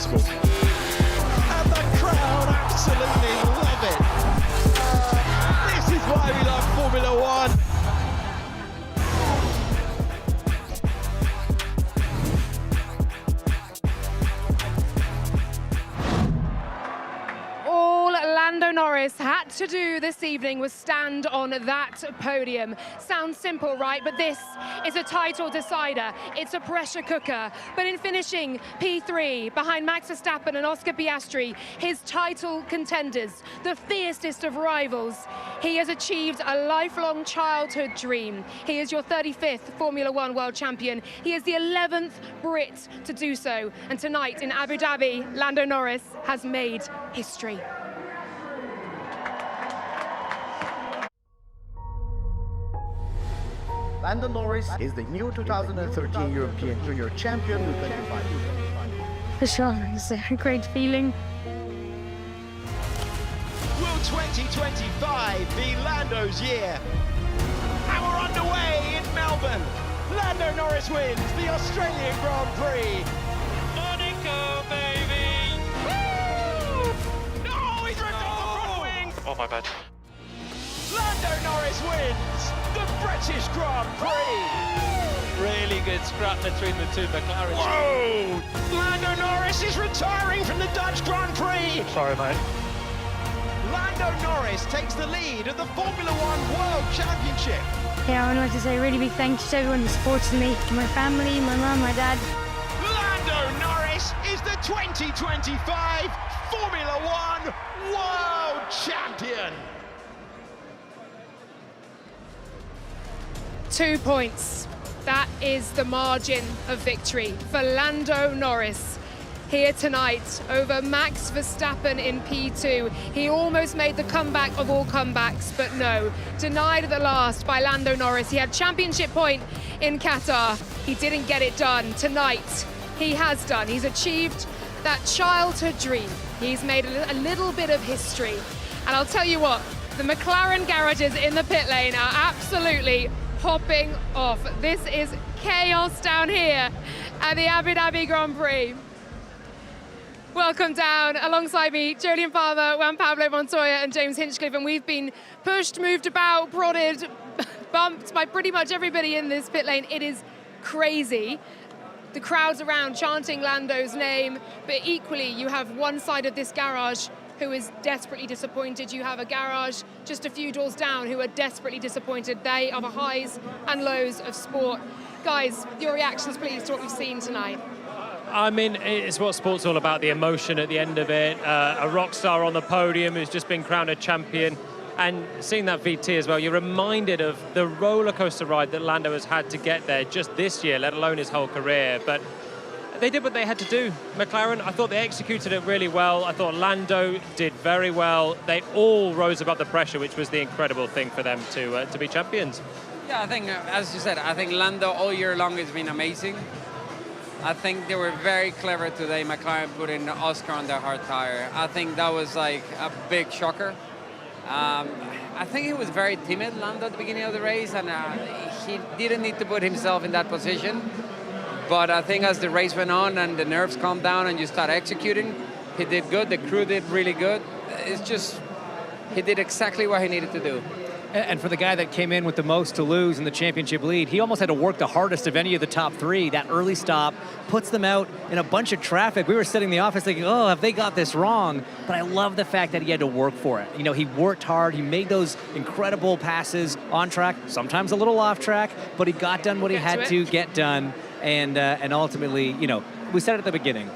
possible. And the crowd absolutely love it. This is why we love Formula One. Lando Norris had to do this evening was stand on that podium. Sounds simple, right? But this is a title decider. It's a pressure cooker. But in finishing P3 behind Max Verstappen and Oscar Piastri, his title contenders, the fiercest of rivals, he has achieved a lifelong childhood dream. He is your 35th Formula One world champion. He is the 11th Brit to do so. And tonight in Abu Dhabi, Lando Norris has made history. Lando Norris is the new 2013 European Junior Champion with 25. For sure, it's a great feeling. Will 2025 be Lando's year? And we're underway in Melbourne. Lando Norris wins the Australian Grand Prix. Monaco, baby! Woo! No, he's ripped off the front wing! Oh, my bad. Lando Norris wins the British Grand Prix. Really good scrap between the two McLarens. Whoa! Lando Norris is retiring from the Dutch Grand Prix. Sorry, mate. Lando Norris takes the lead at the Formula One World Championship. Yeah, I would like to say a really big thank you to everyone who supports me, my family, my mum, my dad. Lando Norris is the 2025 Formula One World Champion. 2 points. That is the margin of victory for Lando Norris here tonight over Max Verstappen in P2. He almost made the comeback of all comebacks, but no, denied at the last by Lando Norris. He had championship point in Qatar. He didn't get it done. Tonight, he has done. He's achieved that childhood dream. He's made a little bit of history. And I'll tell you what, the McLaren garages in the pit lane are absolutely popping off. This is chaos down here at the Abu Dhabi Grand Prix. Welcome down. Alongside me, Jolyon Palmer, Juan Pablo Montoya and James Hinchcliffe, and we've been pushed, moved about, prodded, bumped by pretty much everybody in this pit lane. It is crazy. The crowds around chanting Lando's name, but equally you have one side of this garage who is desperately disappointed. You have a garage just a few doors down who are desperately disappointed. They are the highs and lows of sport. Guys, your reactions please to what we've seen tonight. I mean, it's what sport's all about, the emotion at the end of it. A rock star on the podium who's just been crowned a champion. And seeing that VT as well, you're reminded of the roller coaster ride that Lando has had to get there just this year, let alone his whole career. But they did what they had to do. McLaren, I thought they executed it really well. I thought Lando did very well. They all rose above the pressure, which was the incredible thing for them to be champions. Yeah, I think, as you said, I think Lando all year long has been amazing. I think they were very clever today, McLaren putting Oscar on their hard tire. I think that was like a big shocker. I think he was very timid, Lando, at the beginning of the race, and he didn't need to put himself in that position. But I think as the race went on and the nerves calmed down and you start executing, he did good, the crew did really good. It's just, he did exactly what he needed to do. And for the guy that came in with the most to lose in the championship lead, he almost had to work the hardest of any of the top three. That early stop puts them out in a bunch of traffic. We were sitting in the office thinking, oh, have they got this wrong? But I love the fact that he had to work for it. You know, he worked hard. He made those incredible passes on track, sometimes a little off track, but he got done what he had to get done. And ultimately, you know, we said it at the beginning,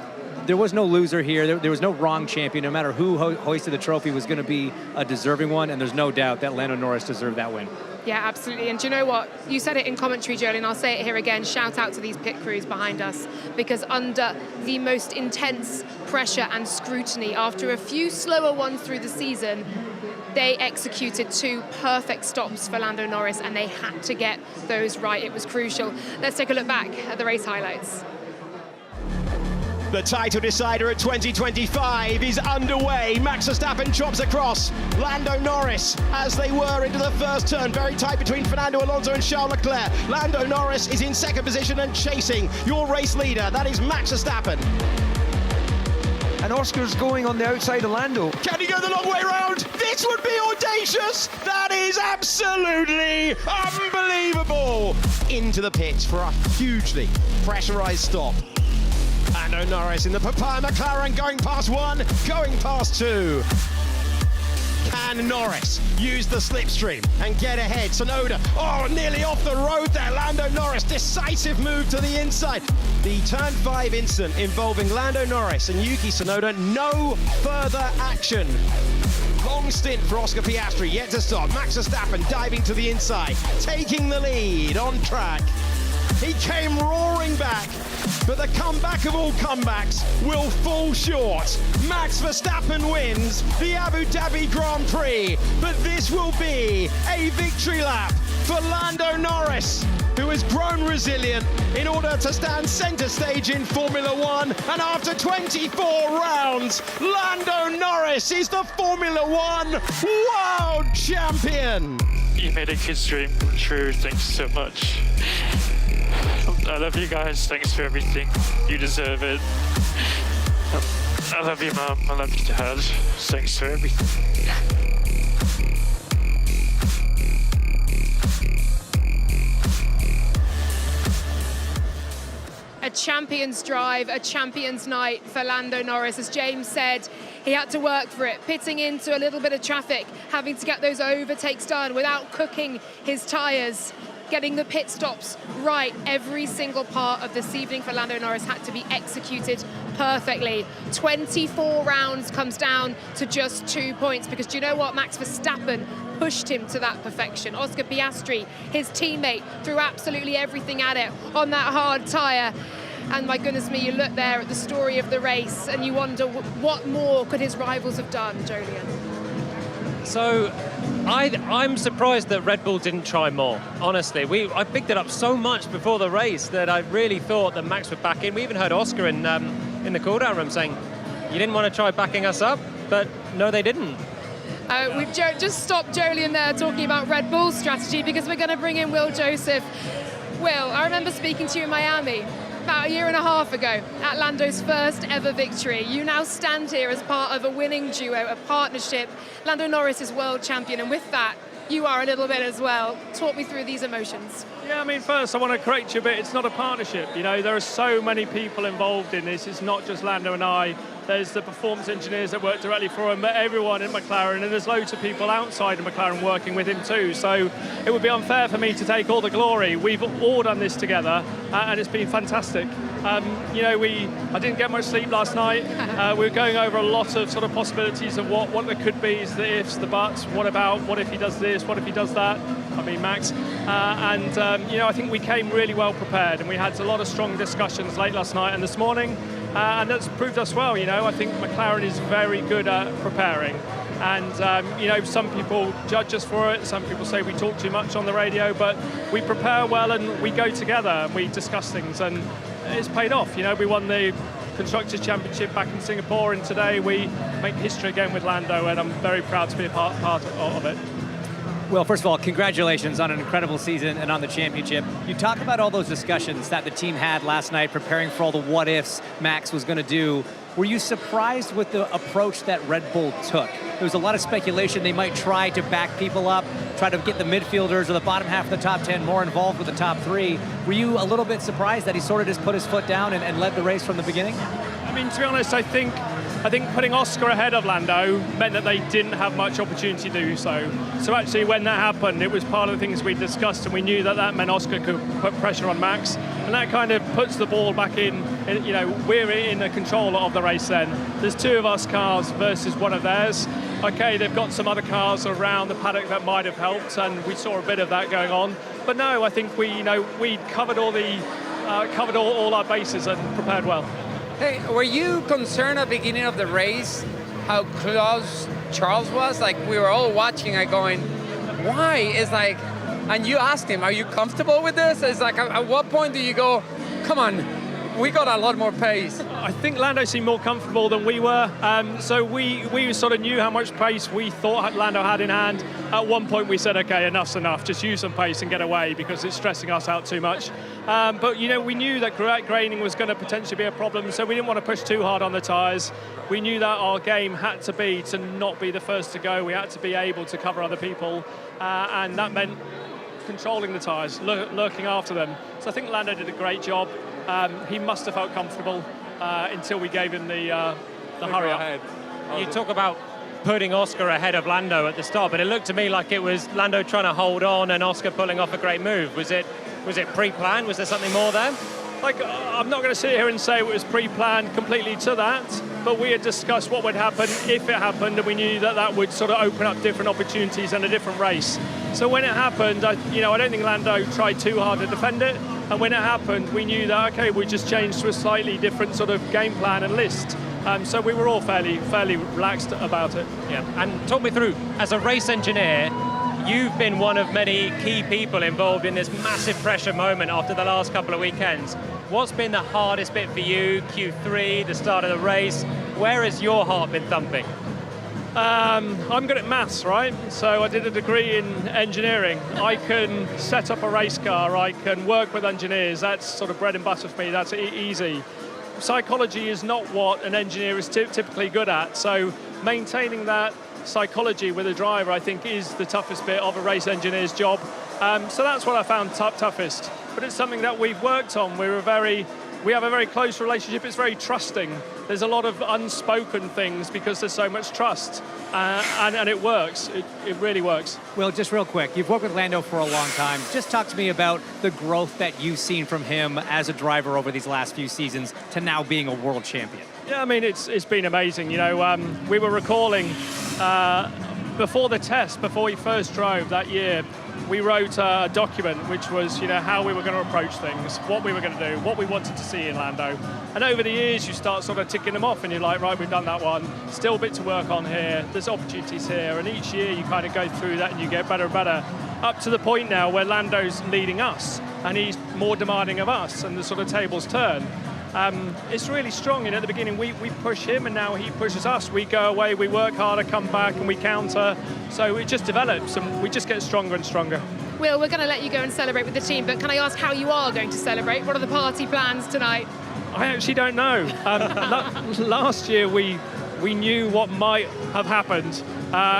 there was no loser here. There was no wrong champion. No matter who hoisted the trophy was going to be a deserving one, and there's no doubt that Lando Norris deserved that win. Yeah, absolutely. And do you know what? You said it in commentary, Jolyon, and I'll say it here again. Shout out to these pit crews behind us, because under the most intense pressure and scrutiny, after a few slower ones through the season, they executed 2 perfect stops for Lando Norris, and they had to get those right. It was crucial. Let's take a look back at the race highlights. The title decider at 2025 is underway. Max Verstappen chops across Lando Norris as they were into the first turn. Very tight between Fernando Alonso and Charles Leclerc. Lando Norris is in second position and chasing your race leader. That is Max Verstappen. and Oscar's going on the outside of Lando. Can he go the long way round? This would be audacious! That is absolutely unbelievable! Into the pits for a hugely pressurised stop. Lando Norris in the Papaya McLaren going past 1, going past 2. Can Norris use the slipstream and get ahead? Tsunoda, nearly off the road there. Lando Norris, decisive move to the inside. The turn 5 incident involving Lando Norris and Yuki Tsunoda, no further action. Long stint for Oscar Piastri, yet to stop. Max Verstappen diving to the inside, taking the lead on track. He came roaring back, but the comeback of all comebacks will fall short. Max Verstappen wins the Abu Dhabi Grand Prix, but this will be a victory lap for Lando Norris, who has grown resilient in order to stand centre stage in Formula One. And after 24 rounds, Lando Norris is the Formula One world champion. You made a kid's dream come true. Thanks so much. I love you guys. Thanks for everything. You deserve it. I love you, Mum. I love you, Dad. Thanks for everything. A champion's drive, a champion's night for Lando Norris. As James said, he had to work for it, pitting into a little bit of traffic, having to get those overtakes done without cooking his tyres, getting the pit stops right. Every single part of this evening for Lando Norris had to be executed perfectly. 24 rounds comes down to just 2 points, because do you know what? Max Verstappen pushed him to that perfection. Oscar Piastri, his teammate, threw absolutely everything at it on that hard tyre. And my goodness me, you look there at the story of the race and you wonder what more could his rivals have done, Jolyon? So I'm surprised that Red Bull didn't try more, honestly. I picked it up so much before the race that I really thought that Max would back in. We even heard Oscar in the cool-down room saying, you didn't want to try backing us up? But no, they didn't. We've just stopped Jolyon there talking about Red Bull's strategy, because we're going to bring in Will Joseph. Will, I remember speaking to you in Miami about a year and a half ago at Lando's first ever victory. You now stand here as part of a winning duo, a partnership. Lando Norris is world champion, and with that, you are a little bit as well. Talk me through these emotions. Yeah, I mean, first I want to correct you a bit. It's not a partnership. You know, there are so many people involved in this. It's not just Lando and I. There's the performance engineers that work directly for him, but everyone in McLaren, and there's loads of people outside of McLaren working with him too. So it would be unfair for me to take all the glory. We've all done this together, and it's been fantastic. You know, I didn't get much sleep last night. We were going over a lot of sort of possibilities of what there could be, the ifs, the buts. What if he does this? What if he does that? I mean, Max. You know, I think we came really well prepared, and we had a lot of strong discussions late last night and this morning. And that's proved us well. You know, I think McLaren is very good at preparing. And, you know, some people judge us for it. Some people say we talk too much on the radio, but we prepare well and we go together and we discuss things, and it's paid off. You know, we won the Constructors' Championship back in Singapore, and today we make history again with Lando, and I'm very proud to be a part of it. Well, first of all, congratulations on an incredible season and on the championship. You talk about all those discussions that the team had last night, preparing for all the what-ifs Max was going to do. Were you surprised with the approach that Red Bull took? There was a lot of speculation they might try to back people up, try to get the midfielders or the bottom half of the top 10 more involved with the top 3. Were you a little bit surprised that he sort of just put his foot down and led the race from the beginning? I mean, to be honest, I think putting Oscar ahead of Lando meant that they didn't have much opportunity to do so. So actually, when that happened, it was part of the things we discussed, and we knew that meant Oscar could put pressure on Max, and that kind of puts the ball back in. You know, we're in the control of the race then. There's 2 of us cars versus 1 of theirs. Okay, they've got some other cars around the paddock that might have helped, and we saw a bit of that going on. But no, I think we covered all our bases and prepared well. Hey, were you concerned at the beginning of the race how close Charles was? Like, we were all watching and going, why? It's like, and you asked him, are you comfortable with this? It's like, at what point do you go, come on, we got a lot more pace. I think Lando seemed more comfortable than we were. So we sort of knew how much pace we thought Lando had in hand. At one point we said, okay, enough's enough. Just use some pace and get away because it's stressing us out too much. But, you know, we knew that graining was going to potentially be a problem, so we didn't want to push too hard on the tyres. We knew that our game had to be to not be the first to go. We had to be able to cover other people, and that meant controlling the tyres, lurking after them. So I think Lando did a great job. He must have felt comfortable until we gave him the hurry up. You talk about putting Oscar ahead of Lando at the start, but it looked to me like it was Lando trying to hold on and Oscar pulling off a great move. Was it pre-planned? Was there something more there? Like, I'm not going to sit here and say it was pre-planned completely to that, but we had discussed what would happen if it happened, and we knew that that would sort of open up different opportunities and a different race. So when it happened, I don't think Lando tried too hard to defend it, and when it happened, we knew that, okay, we just changed to a slightly different sort of game plan and list. So we were all fairly relaxed about it. Yeah, and talk me through, as a race engineer, you've been one of many key people involved in this massive pressure moment after the last couple of weekends. What's been the hardest bit for you, Q3, the start of the race? Where has your heart been thumping? I'm good at maths, right? So I did a degree in engineering. I can set up a race car, I can work with engineers, that's sort of bread and butter for me, that's easy. Psychology is not what an engineer is typically good at, so maintaining that psychology with a driver, I think, is the toughest bit of a race engineer's job. So that's what I found toughest. But it's something that we've worked on. We have a very close relationship. It's very trusting. There's a lot of unspoken things because there's so much trust, and it works. It really works. Well, just real quick, you've worked with Lando for a long time. Just talk to me about the growth that you've seen from him as a driver over these last few seasons to now being a world champion. Yeah, I mean, it's been amazing. You know, we were recalling before the test, before he first drove that year, we wrote a document which was, you know, how we were going to approach things, what we were going to do, what we wanted to see in Lando. And over the years, you start sort of ticking them off, and you're like, right, we've done that one. Still a bit to work on here. There's opportunities here, and each year you kind of go through that, and you get better and better. Up to the point now where Lando's leading us, and he's more demanding of us, and the sort of tables turn. It's really strong. You know, at the beginning we push him, and now he pushes us. We go away, we work harder, come back, and we counter. So it just develops, and we just get stronger and stronger. Will, we're going to let you go and celebrate with the team, but can I ask how you are going to celebrate? What are the party plans tonight? I actually don't know. Last year we knew what might have happened.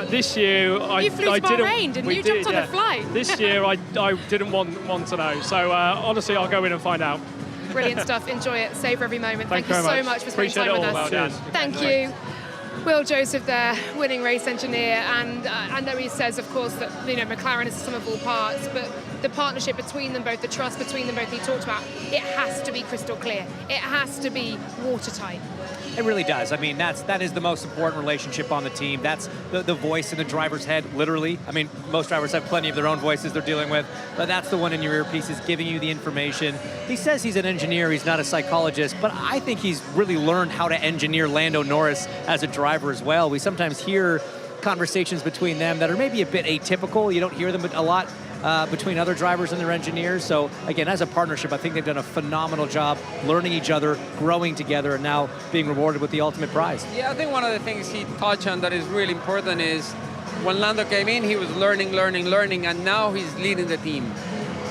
This year you flew to Bahrain, didn't you? Jumped on a flight. This year I didn't want to know. So honestly, I'll go in and find out. Brilliant stuff. Enjoy it. Savor every moment. Thank you so much for spending Appreciate time with us. us. Thank you. Will Joseph there, winning race engineer, and I know he says, of course, that, you know, McLaren is the sum of all parts, but the partnership between them both, the trust between them both he talked about, it has to be crystal clear. It has to be watertight. It really does. I mean, that is the most important relationship on the team. That's the voice in the driver's head, literally. I mean, most drivers have plenty of their own voices they're dealing with, but that's the one in your earpiece is giving you the information. He says he's an engineer, he's not a psychologist, but I think he's really learned how to engineer Lando Norris as a driver as well. We sometimes hear conversations between them that are maybe a bit atypical. You don't hear them a lot between other drivers and their engineers. So again, as a partnership, I think they've done a phenomenal job learning each other, growing together, and now being rewarded with the ultimate prize. Yeah, I think one of the things he touched on that is really important is when Lando came in, he was learning, and now he's leading the team.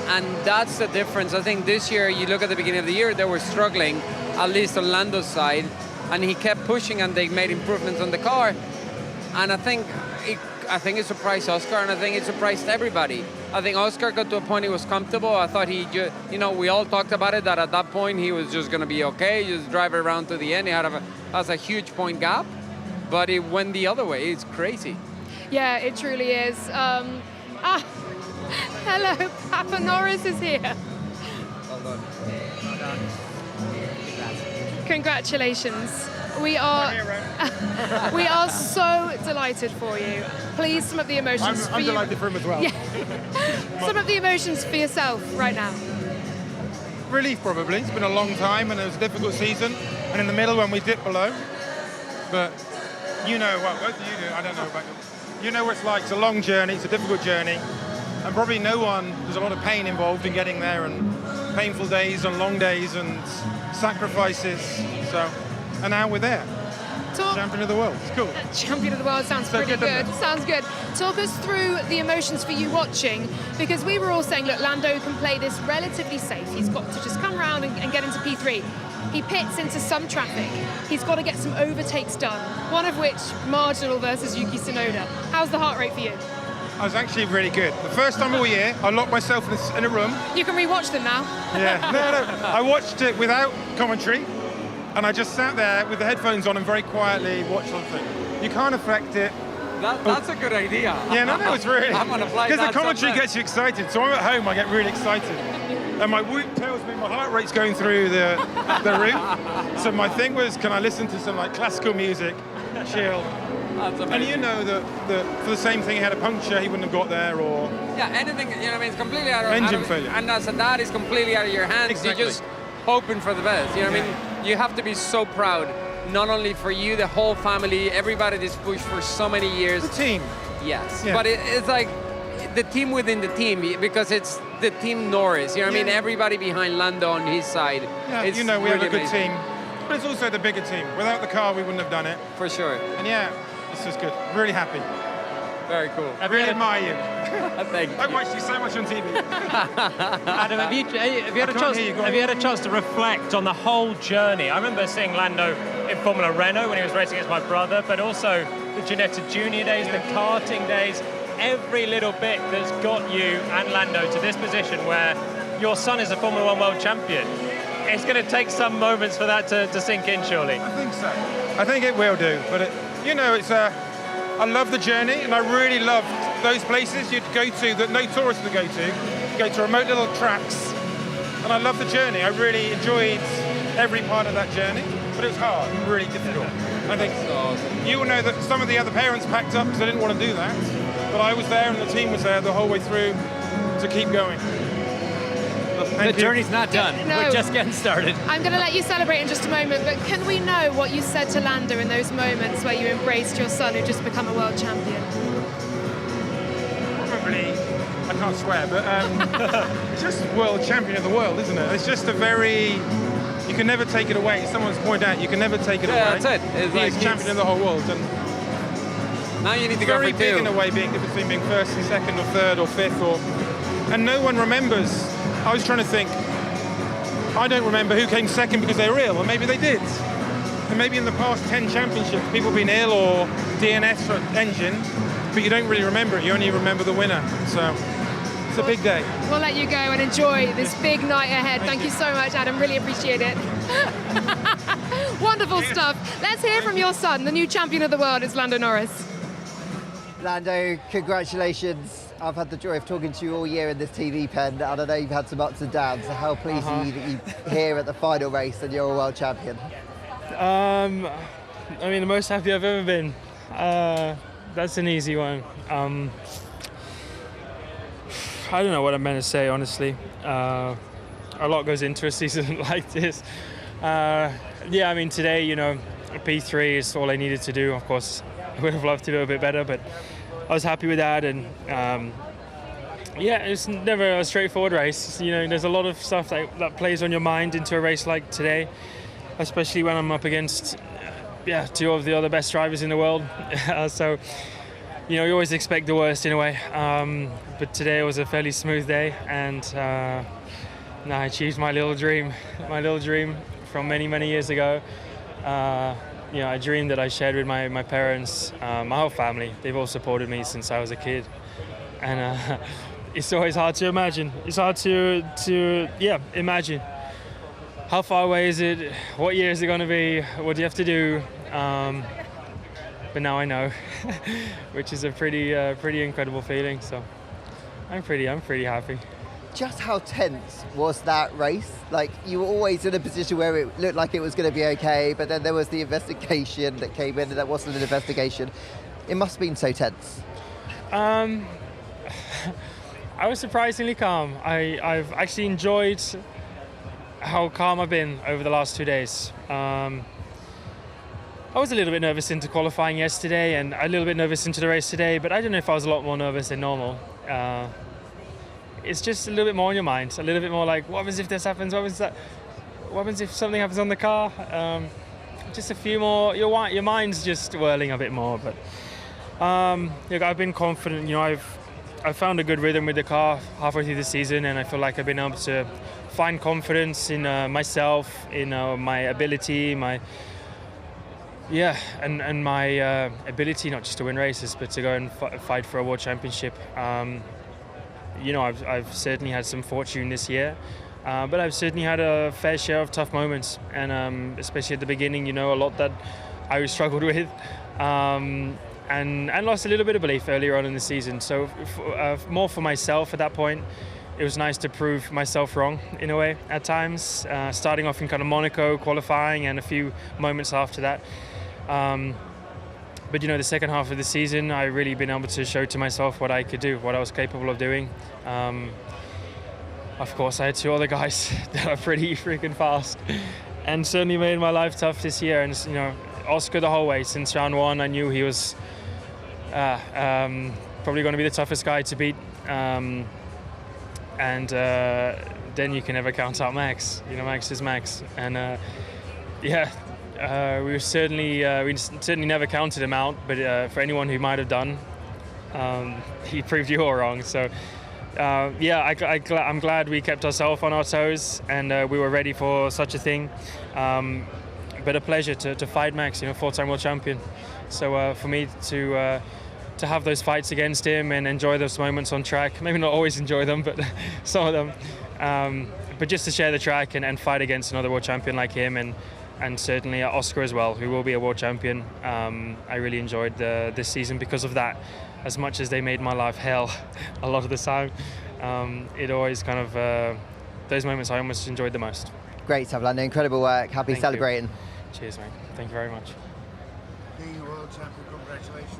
And that's the difference. I think this year, you look at the beginning of the year, they were struggling, at least on Lando's side, and he kept pushing, and they made improvements on the car. And I think it surprised Oscar, and I think it surprised everybody. I think Oscar got to a point he was comfortable. I thought we all talked about it, that at that point he was just going to be okay, just drive it around to the end. He has a huge point gap, but it went the other way. It's crazy. Yeah, it truly is. Hello, Papa Norris is here. Well done. Well done. Congratulations. We are so delighted for you. Please, some of the emotions I'm delighted for him as well. Yeah. Some of the emotions for yourself right now. Relief, probably. It's been a long time, and it was a difficult season. And in the middle, when we dipped below, but you know what do you do? I don't know about you know what it's like. It's a long journey. It's a difficult journey, and probably there's a lot of pain involved in getting there. And painful days and long days and sacrifices. So, and now we're there. Champion of the world. It's cool. Champion of the world sounds pretty good. Sounds good. Talk us through the emotions for you watching, because we were all saying, look, Lando can play this relatively safe. He's got to just come around and get into P3. He pits into some traffic. He's got to get some overtakes done, one of which marginal versus Yuki Tsunoda. How's the heart rate for you? I was actually really good. The first time all year, I locked myself in a room. You can rewatch them now. Yeah, no. I watched it without commentary, and I just sat there with the headphones on and very quietly watched something. You can't affect it. That's a good idea. Yeah, no, it's really. I'm gonna play because that the commentary sometime. gets you excited. So I'm at home, I get really excited, and my whoop tells me my heart rate's going through the roof. So my thing was, can I listen to some like classical music, chill? And you know that for the same thing, he had a puncture, he wouldn't have got there, or yeah, anything. You know what I mean? It's completely out of engine failure. And that is completely out of your hands. Exactly. You're just hoping for the best. You know what I mean? You have to be so proud, not only for you, the whole family, everybody that's pushed for so many years. The team. Yes, Yeah. but it's like the team within the team, because it's the team Norris. You know what I mean? Everybody behind Lando on his side. Yeah, It's you know, we have really a good amazing. team, but it's also the bigger team. Without the car, we wouldn't have done it. For sure. And yeah, this was good. Really happy. Very cool. Really admire you. Thank you. I've watched you so much on TV. Adam, have you had a chance to reflect on the whole journey? I remember seeing Lando in Formula Renault when he was racing against my brother, but also the Ginetta Junior days, the karting days, every little bit that's got you and Lando to this position where your son is a Formula One world champion. It's going to take some moments for that to sink in, surely. I think so. I think it will do, but it's I love the journey, and I really loved those places you'd go to that no tourists would go to. You go to remote little tracks, and I love the journey. I really enjoyed every part of that journey, but it was hard, really difficult. I think you will know that some of the other parents packed up because they didn't want to do that, but I was there and the team was there the whole way through to keep going. The journey's not done. No. We're just getting started. I'm going to let you celebrate in just a moment, but can we know what you said to Lando in those moments where you embraced your son who just become a world champion? Probably, I can't swear, but it's just world champion of the world, isn't it? It's just you can never take it away. Someone's pointed out, you can never take it away. Yeah, that's it. It's He like is champion of the whole world. And now you need to it's go very for big two. in a way, between being first and second or third or fifth, and no one remembers. I was trying to think, I don't remember who came second because they were ill, or maybe they did. And maybe in the past 10 championships, people have been ill or DNF for engine, but you don't really remember it, you only remember the winner. So it's a big day. We'll let you go and enjoy this big night ahead. Thank you so much, Adam. Really appreciate it. Wonderful stuff. Let's hear from your son. The new champion of the world is Lando Norris. Lando, congratulations. I've had the joy of talking to you all year in this TV pen, and I know you've had some ups and downs. So how pleased are you that you're here at the final race and you're a world champion? I mean, the most happy I've ever been. That's an easy one. I don't know what I'm meant to say, honestly. A lot goes into a season like this. Yeah, I mean, today, P3 is all I needed to do. Of course, I would have loved to do a bit better, but I was happy with that. And yeah, it's never a straightforward race. There's a lot of stuff that plays on your mind into a race like today, especially when I'm up against two of the other best drivers in the world. So, you always expect the worst in a way. But today was a fairly smooth day, and I achieved my little dream from many, many years ago. A dream that I shared with my parents, my whole family. They've all supported me since I was a kid, and it's always hard to imagine. It's hard to imagine how far away is it, what year is it going to be, what do you have to do. But now I know, which is a pretty incredible feeling. So I'm pretty happy. Just how tense was that race? Like, you were always in a position where it looked like it was going to be okay, but then there was the investigation that came in, and that wasn't an investigation. It must have been so tense. I was surprisingly calm. I've actually enjoyed how calm I've been over the last 2 days. I was a little bit nervous into qualifying yesterday, and a little bit nervous into the race today, but I don't know if I was a lot more nervous than normal. it's just a little bit more on your mind, a little bit more like, what happens if this happens? What happens that? What happens if something happens on the car? Just a few more. Your mind's just whirling a bit more. But look, I've been confident. I've found a good rhythm with the car halfway through the season, and I feel like I've been able to find confidence in myself, in my ability, and my ability not just to win races, but to go and fight for a world championship. I've certainly had some fortune this year, but I've certainly had a fair share of tough moments, and especially at the beginning, a lot that I struggled with, and lost a little bit of belief earlier on in the season. So more for myself at that point. It was nice to prove myself wrong in a way at times, starting off in kind of Monaco qualifying and a few moments after that. But the second half of the season, I really been able to show to myself what I could do, what I was capable of doing. Of course, I had two other guys that are pretty freaking fast, and certainly made my life tough this year. And Oscar the whole way since round one, I knew he was probably going to be the toughest guy to beat. And then you can never count out Max. Max is Max, and we certainly never counted him out. But for anyone who might have done, he proved you all wrong. So I'm glad we kept ourselves on our toes, and we were ready for such a thing. But a pleasure to fight Max, four-time world champion. So for me to have those fights against him and enjoy those moments on track. Maybe not always enjoy them, but some of them. But just to share the track and fight against another world champion like him, and certainly Oscar as well, who will be a world champion. I really enjoyed this season because of that. As much as they made my life hell a lot of the time, it always kind of, those moments I almost enjoyed the most. Great stuff, Lando. Incredible work. Happy Thank celebrating. You. Cheers, mate. Thank you very much. Being a world champion, congratulations.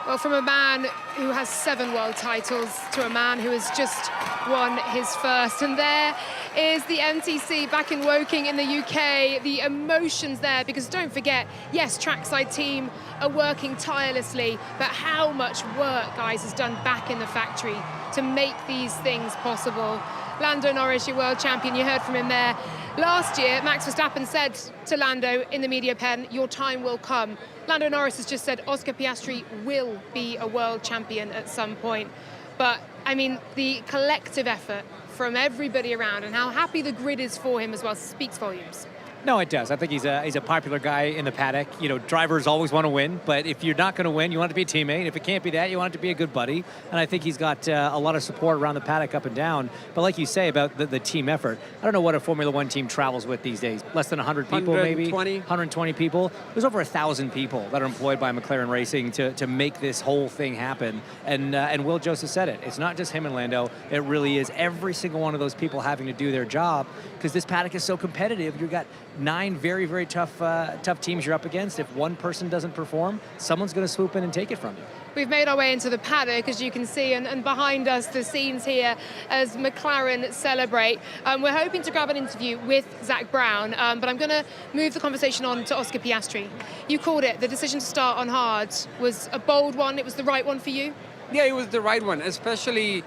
Well, from a man who has 7 world titles to a man who has just won his first. And there is the MTC back in Woking in the UK. The emotions there, because don't forget, yes, trackside team are working tirelessly, but how much work, guys, is done back in the factory to make these things possible. Lando Norris, your world champion, you heard from him there. Last year, Max Verstappen said to Lando in the media pen, your time will come. Lando Norris has just said Oscar Piastri will be a world champion at some point. But, I mean, the collective effort from everybody around and how happy the grid is for him as well speaks volumes. No, it does. I think he's a popular guy in the paddock. Drivers always want to win, but if you're not going to win, you want it to be a teammate. If it can't be that, you want it to be a good buddy. And I think he's got a lot of support around the paddock up and down. But like you say about the team effort, I don't know what a Formula One team travels with these days. Less than 100 people, 120. maybe? 120 people. There's over 1,000 people that are employed by McLaren Racing to make this whole thing happen. And Will Joseph said it. It's not just him and Lando. It really is every single one of those people having to do their job, because this paddock is so competitive. You've got 9 very, very tough teams you're up against. If one person doesn't perform, someone's going to swoop in and take it from you. We've made our way into the paddock, as you can see, and behind us, the scenes here as McLaren celebrate. We're hoping to grab an interview with Zach Brown, but I'm going to move the conversation on to Oscar Piastri. You called it. The decision to start on hard was a bold one. It was the right one for you? Yeah, it was the right one, especially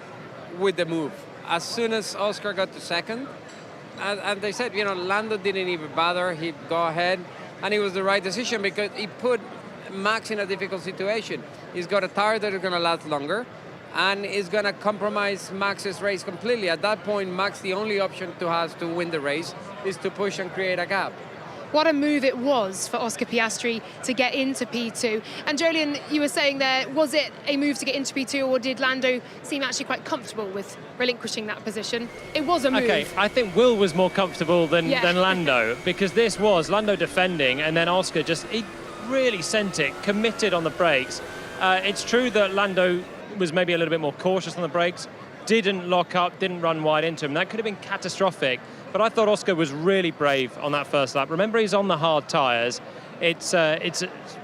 with the move. As soon as Oscar got to second, and they said, Lando didn't even bother. He'd go ahead, and it was the right decision because he put Max in a difficult situation. He's got a tire that is going to last longer, and is going to compromise Max's race completely. At that point, Max, the only option to win the race is to push and create a gap. What a move it was for Oscar Piastri to get into P2. And Jolien, you were saying there, was it a move to get into P2, or did Lando seem actually quite comfortable with relinquishing that position? It was a move. Okay, I think Will was more comfortable than Lando, because this was Lando defending, and then Oscar he really sent it, committed on the brakes. It's true that Lando was maybe a little bit more cautious on the brakes, didn't lock up, didn't run wide into him. That could have been catastrophic. But I thought Oscar was really brave on that first lap. Remember, he's on the hard tyres. It's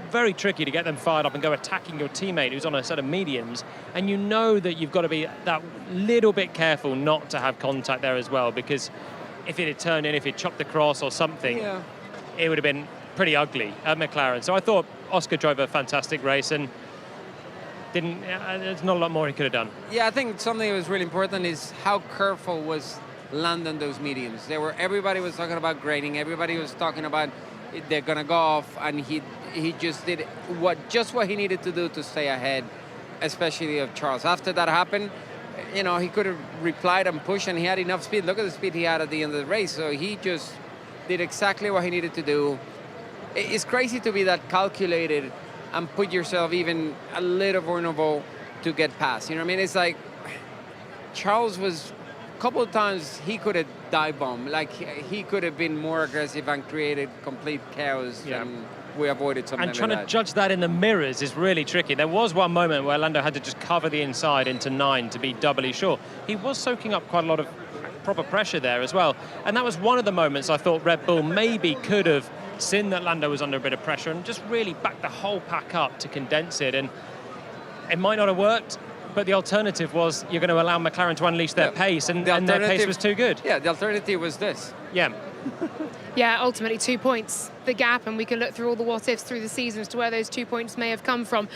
very tricky to get them fired up and go attacking your teammate who's on a set of mediums. And you know that you've got to be that little bit careful not to have contact there as well, because if it had turned in, if it chopped across or something, it would have been pretty ugly at McLaren. So I thought Oscar drove a fantastic race and there's not a lot more he could have done. Yeah, I think something that was really important is how careful was Lando on those mediums. Everybody was talking about grading, everybody was talking about they're gonna go off, and he just did what he needed to do to stay ahead, especially of Charles. After that happened, you know, he could have replied and pushed, and he had enough speed. Look at the speed he had at the end of the race. So he just did exactly what he needed to do. It's crazy to be that calculated and put yourself even a little vulnerable to get past. You know what I mean? It's like Charles was a couple of times he could have dive bombed. Like he could have been more aggressive and created complete chaos. Yeah. And we avoided something And trying like to that. judge that in the mirrors is really tricky. There was one moment where Lando had to just cover the inside into 9 to be doubly sure. He was soaking up quite a lot of proper pressure there as well. And that was one of the moments I thought Red Bull maybe could have seen that Lando was under a bit of pressure and just really backed the whole pack up to condense it. And it might not have worked, but the alternative was you're going to allow McLaren to unleash their pace, and their pace was too good. Yeah, the alternative was this. Yeah. Yeah, ultimately 2 points, the gap, and we can look through all the what-ifs through the season as to where those 2 points may have come from.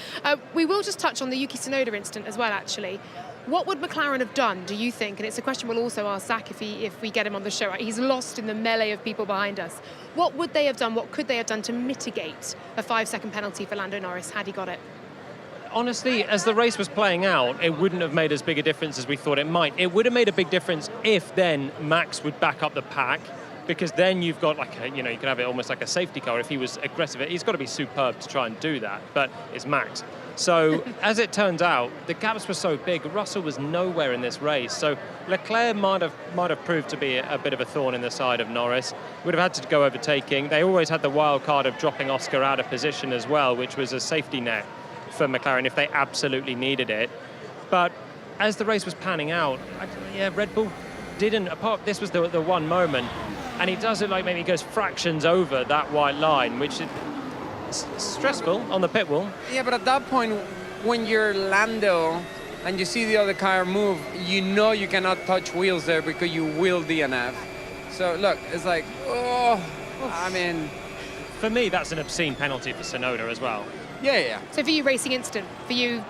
We will just touch on the Yuki Tsunoda incident as well, actually. What would McLaren have done, do you think? And it's a question we'll also ask Zach if we get him on the show. Right? He's lost in the melee of people behind us. What would they have done, what could they have done to mitigate a 5-second penalty for Lando Norris had he got it? Honestly, as the race was playing out, it wouldn't have made as big a difference as we thought it might. It would have made a big difference if then Max would back up the pack, because then you've got like you can have it almost like a safety car. If he was aggressive, he's got to be superb to try and do that, but it's Max. So as it turns out, the gaps were so big, Russell was nowhere in this race. So Leclerc might have proved to be a bit of a thorn in the side of Norris. Would have had to go overtaking. They always had the wild card of dropping Oscar out of position as well, which was a safety net for McLaren if they absolutely needed it. But as the race was panning out, Red Bull didn't, this was the one moment, and he does it like maybe he goes fractions over that white line, which is stressful on the pit wall. Yeah, but at that point, when you're Lando and you see the other car move, you know you cannot touch wheels there because you will DNF. So look, it's like, I mean... For me, that's an obscene penalty for Tsunoda as well. Yeah. So for you, racing incident. For you,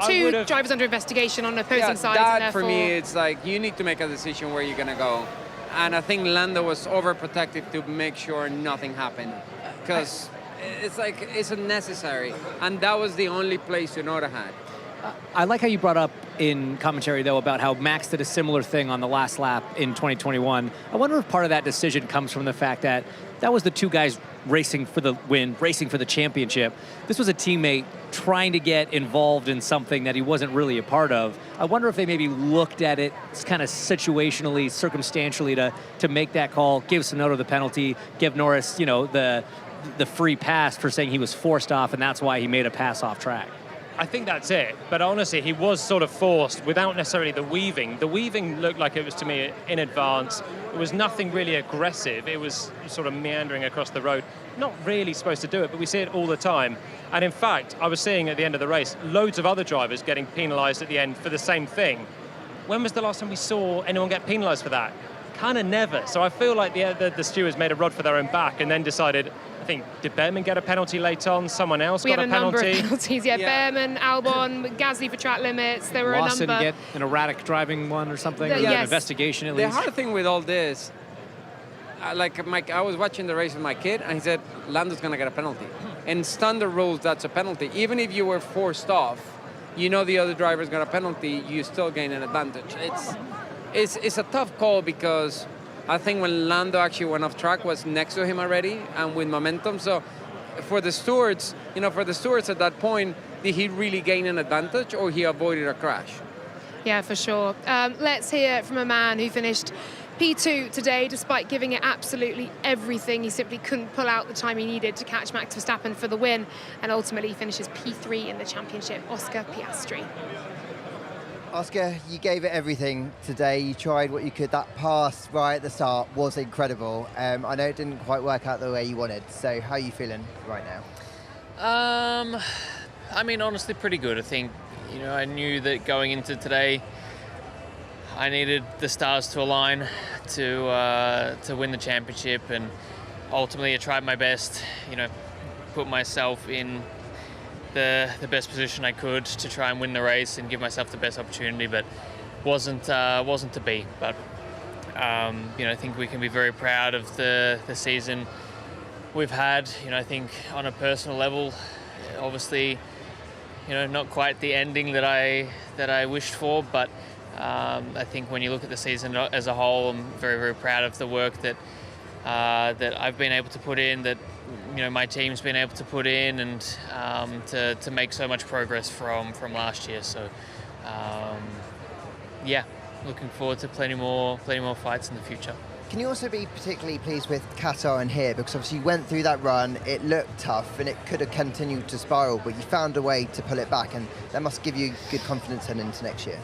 two drivers under investigation on opposing sides. That and therefore... for me, it's like you need to make a decision where you're going to go. And I think Lando was overprotective to make sure nothing happened. Because it's like, it's unnecessary. And that was the only place Tsunoda had. I like how you brought up in commentary, though, about how Max did a similar thing on the last lap in 2021. I wonder if part of that decision comes from the fact that was the two guys racing for the win, racing for the championship. This was a teammate trying to get involved in something that he wasn't really a part of. I wonder if they maybe looked at it kind of situationally, circumstantially to make that call, give Tsunoda the penalty, give Norris, the free pass for saying he was forced off, and that's why he made a pass off track. I think that's it. But honestly, he was sort of forced without necessarily the weaving. The weaving looked like it was, to me, in advance. It was nothing really aggressive. It was sort of meandering across the road. Not really supposed to do it, but we see it all the time. And in fact, I was seeing at the end of the race, loads of other drivers getting penalised at the end for the same thing. When was the last time we saw anyone get penalised for that? Kind of never. So I feel like the stewards made a rod for their own back and then decided, I think, did Behrman get a penalty late on? Someone else got a penalty? We had a number of penalties, Behrman, Albon, Gasly for track limits. There were Lawson a number. get an erratic driving one or something? Or an investigation at least? The hard thing with all this, I was watching the race with my kid, and he said, Lando's going to get a penalty. In standard rules, that's a penalty. Even if you were forced off, the other driver's got a penalty, you still gain an advantage. It's a tough call because I think when Lando actually went off track was next to him already and with momentum. So for the stewards, at that point, did he really gain an advantage or he avoided a crash? Yeah, for sure. Let's hear from a man who finished P2 today, despite giving it absolutely everything. He simply couldn't pull out the time he needed to catch Max Verstappen for the win, and ultimately finishes P3 in the championship, Oscar Piastri. Oscar, you gave it everything today. You tried what you could. That pass right at the start was incredible. I know it didn't quite work out the way you wanted. So how are you feeling right now? I mean, honestly, pretty good. I think, I knew that going into today, I needed the stars to align to win the championship, and ultimately I tried my best, put myself in the best position I could to try and win the race and give myself the best opportunity, but wasn't to be. But I think we can be very proud of the season we've had. I think on a personal level, obviously, not quite the ending that I wished for, but I think when you look at the season as a whole, I'm very, very proud of the work that I've been able to put in, that my team's been able to put in, and to make so much progress from last year. So yeah, looking forward to plenty more fights in the future. Can you also be particularly pleased with Qatar and here? Because obviously you went through that run, it looked tough and it could have continued to spiral, but you found a way to pull it back, and that must give you good confidence heading into next year.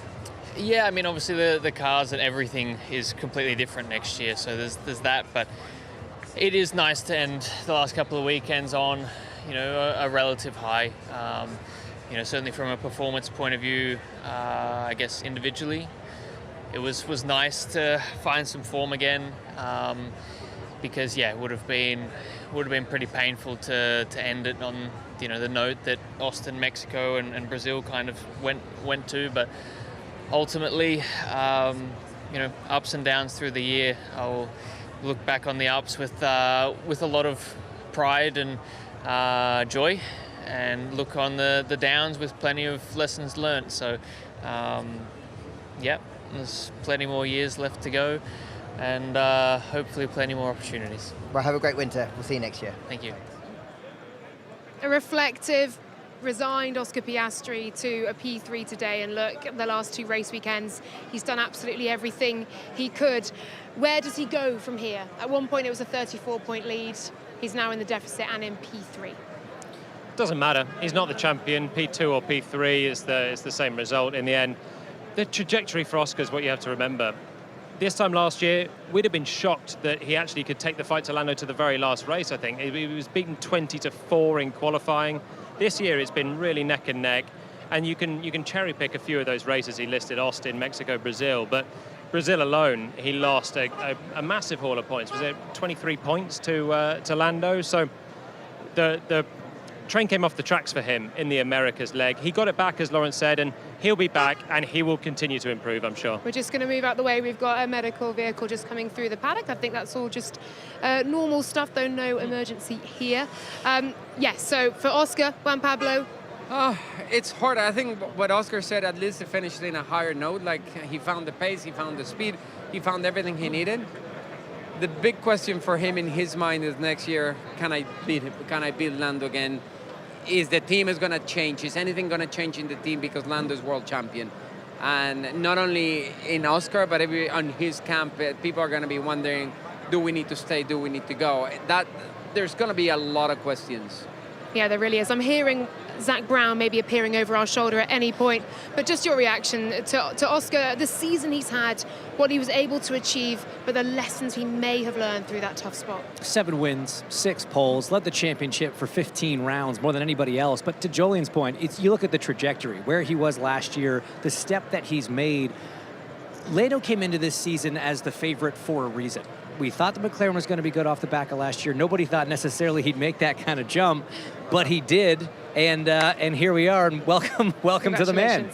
Yeah, I mean, obviously the cars and everything is completely different next year, so there's that, but it is nice to end the last couple of weekends on, a relative high. Certainly from a performance point of view, I guess individually, it was nice to find some form again, because it would have been pretty painful to end it on the note that Austin, Mexico, and Brazil kind of went to. But ultimately, ups and downs through the year. I'll look back on the ups with a lot of pride and joy, and look on the downs with plenty of lessons learned. So, there's plenty more years left to go, and hopefully plenty more opportunities. Well, have a great winter. We'll see you next year. Thank you. A reflective, resigned Oscar Piastri to a P3 today, and look, the last 2 race weekends, he's done absolutely everything he could. Where does he go from here? At one point it was a 34-point lead. He's now in the deficit and in P3. Doesn't matter. He's not the champion. P2 or P3 is the same result in the end. The trajectory for Oscar is what you have to remember. This time last year, we'd have been shocked that he actually could take the fight to Lando to the very last race, I think. He was beaten 20-4 in qualifying. This year it's been really neck and neck, and you can cherry pick a few of those races he listed: Austin, Mexico, Brazil, but Brazil alone, he lost a massive haul of points. Was it 23 points to Lando? So the train came off the tracks for him in the Americas leg. He got it back, as Lawrence said, and he'll be back, and he will continue to improve, I'm sure. We're just going to move out the way. We've got a medical vehicle just coming through the paddock. I think that's all just normal stuff, though no emergency here. Yes, so for Oscar, Juan Pablo. It's hard. I think what Oscar said, at least he finished in a higher note. Like, he found the pace, he found the speed, he found everything he needed. The big question for him in his mind is next year, can I beat him? Can I beat Lando again? Is the team is going to change? Is anything going to change in the team because Lando is world champion? And not only in Oscar, but on his camp, people are going to be wondering, do we need to stay? Do we need to go? There's going to be a lot of questions. Yeah, there really is. I'm hearing Zach Brown maybe appearing over our shoulder at any point, but just your reaction to Oscar, the season he's had, what he was able to achieve, but the lessons he may have learned through that tough spot. 7 wins, 6 poles, led the championship for 15 rounds, more than anybody else. But to Jolene's point, you look at the trajectory, where he was last year, the step that he's made. Lando came into this season as the favorite for a reason. We thought the McLaren was going to be good off the back of last year. Nobody thought necessarily he'd make that kind of jump, but he did. And here we are, and welcome to the man.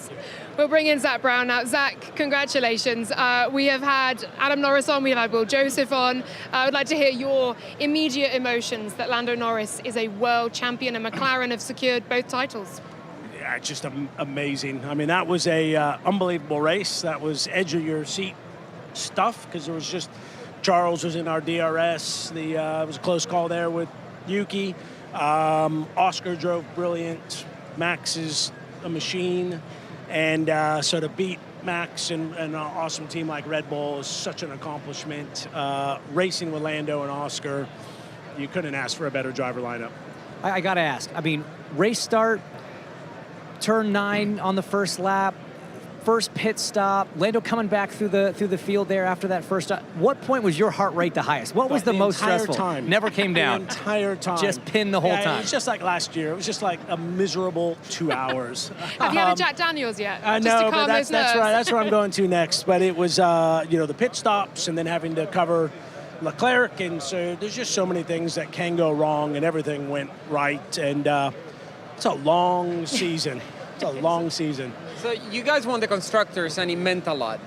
We'll bring in Zach Brown now. Zach, congratulations. We have had Adam Norris on, we've had Will Joseph on. I would like to hear your immediate emotions that Lando Norris is a world champion and McLaren have secured both titles. Yeah, just amazing. I mean, that was a unbelievable race. That was edge of your seat stuff, because there was just, Charles was in our DRS. It was a close call there with Yuki. Oscar drove brilliant. Max is a machine. And so to beat Max and an awesome team like Red Bull is such an accomplishment. Racing with Lando and Oscar, you couldn't ask for a better driver lineup. I got to ask, I mean, race start, turn 9 on the first lap, first pit stop, Lando coming back through the field there after that first stop. What point was your heart rate the highest? What was the most stressful? Time. Never came down. The entire time. Just pinned the whole time. It was just like last year. It was just like a miserable 2 hours. Have you had a Jack Daniels yet? I know, but that's right. That's where I'm going to next. But it was, the pit stops and then having to cover Leclerc, and so there's just so many things that can go wrong, and everything went right. And it's a long season. It's a long season. So you guys won the constructors, and it meant a lot.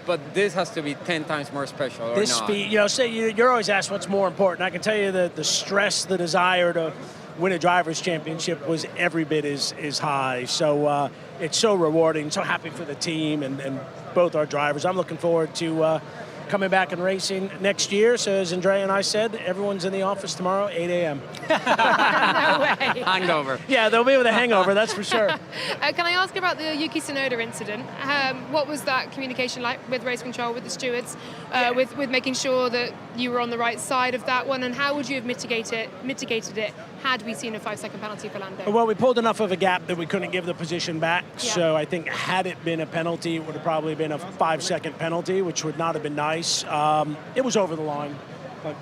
But this has to be 10 times more special, or This not? speed, you're always asked what's more important. I can tell you that the stress, the desire to win a driver's championship was every bit as high. So it's so rewarding. So happy for the team and both our drivers. I'm looking forward to coming back and racing next year. So as Andrea and I said, everyone's in the office tomorrow, 8 a.m. No way. Hangover. Yeah, they'll be with a hangover, that's for sure. Can I ask about the Yuki Tsunoda incident? What was that communication like with race control, with the stewards, with making sure that you were on the right side of that one? And how would you have mitigated it had we seen a 5-second penalty for Lando? Well, we pulled enough of a gap that we couldn't give the position back. Yeah. So I think had it been a penalty, it would have probably been a 5-second penalty, which would not have been nice. It was over the line,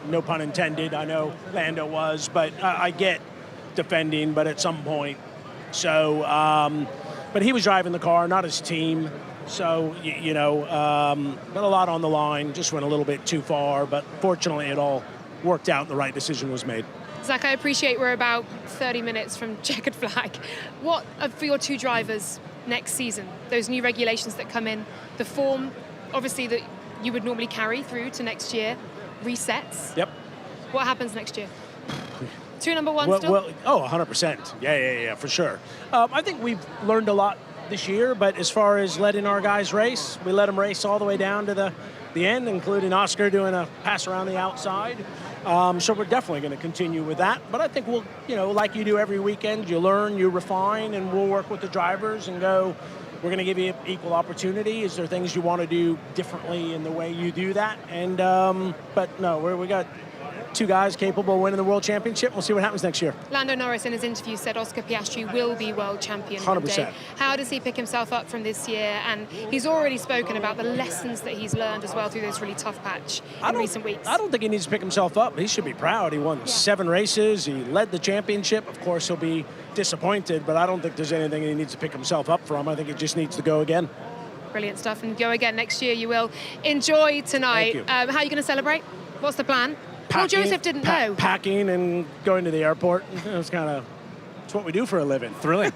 no pun intended. I know Lando was, but I get defending, but at some point. So, but he was driving the car, not his team. So, but a lot on the line, just went a little bit too far. But fortunately, it all worked out and the right decision was made. Zach, I appreciate we're about 30 minutes from checkered flag. What are for your two drivers next season? Those new regulations that come in, the form, obviously, that you would normally carry through to next year, resets. Yep. What happens next year? Two number one still? 100%. Yeah, for sure. I think we've learned a lot this year, but as far as letting our guys race, we let them race all the way down to the end, including Oscar doing a pass around the outside. So we're definitely going to continue with that. But I think we'll, like you do every weekend, you learn, you refine, and we'll work with the drivers and go, we're going to give you equal opportunity. Is there things you want to do differently in the way you do that? And but no, we got two guys capable of winning the world championship. We'll see what happens next year. Lando Norris in his interview said Oscar Piastri will be world champion 100%. one day. How does he pick himself up from this year? And he's already spoken about the lessons that he's learned as well through this really tough patch in recent weeks. I don't think he needs to pick himself up. He should be proud. He won 7 races. He led the championship. Of course, he'll be disappointed, but I don't think there's anything he needs to pick himself up from. I think he just needs to go again. Brilliant stuff. And go again next year. You will. Enjoy tonight. Thank you. How are you going to celebrate? What's the plan? Paul Joseph didn't know. Packing and going to the airport. It's what we do for a living. Thrilling.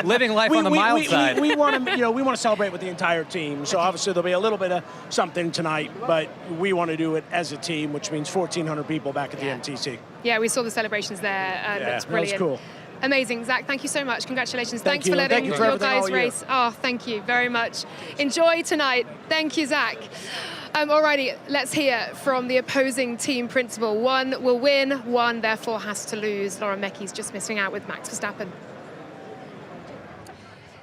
living life on the mild side. We want to, we want to celebrate with the entire team. So obviously there'll be a little bit of something tonight, but we want to do it as a team, which means 1,400 people back at the MTC. Yeah, we saw the celebrations there. That's brilliant. That was cool. Amazing. Zach, thank you so much. Congratulations. Thanks for letting Thank you for your guys all year. race. Oh, thank you very much. Enjoy tonight. Thank you, Zach. Alrighty, let's hear from the opposing team principal. One will win, one therefore has to lose. Lauren Mecky's just missing out with Max Verstappen.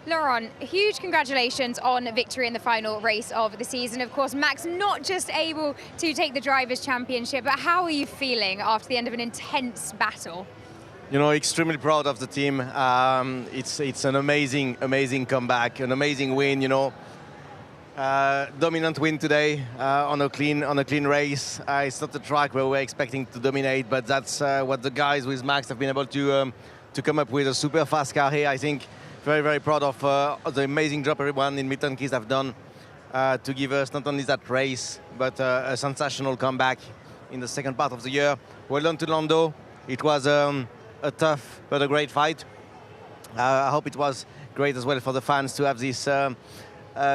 Lauren, huge congratulations on victory in the final race of the season. Of course, Max not just able to take the Drivers' Championship, but how are you feeling after the end of an intense battle? Extremely proud of the team. It's an amazing comeback, an amazing win. Dominant win today on a clean race. It's not the track where we're expecting to dominate, but that's what the guys with Max have been able to come up with, a super fast car here. I think very, very proud of the amazing job everyone in Milton Keynes have done to give us not only that race, but a sensational comeback in the second part of the year. Well done to Lando. It was a tough but a great fight. I hope it was great as well for the fans to have this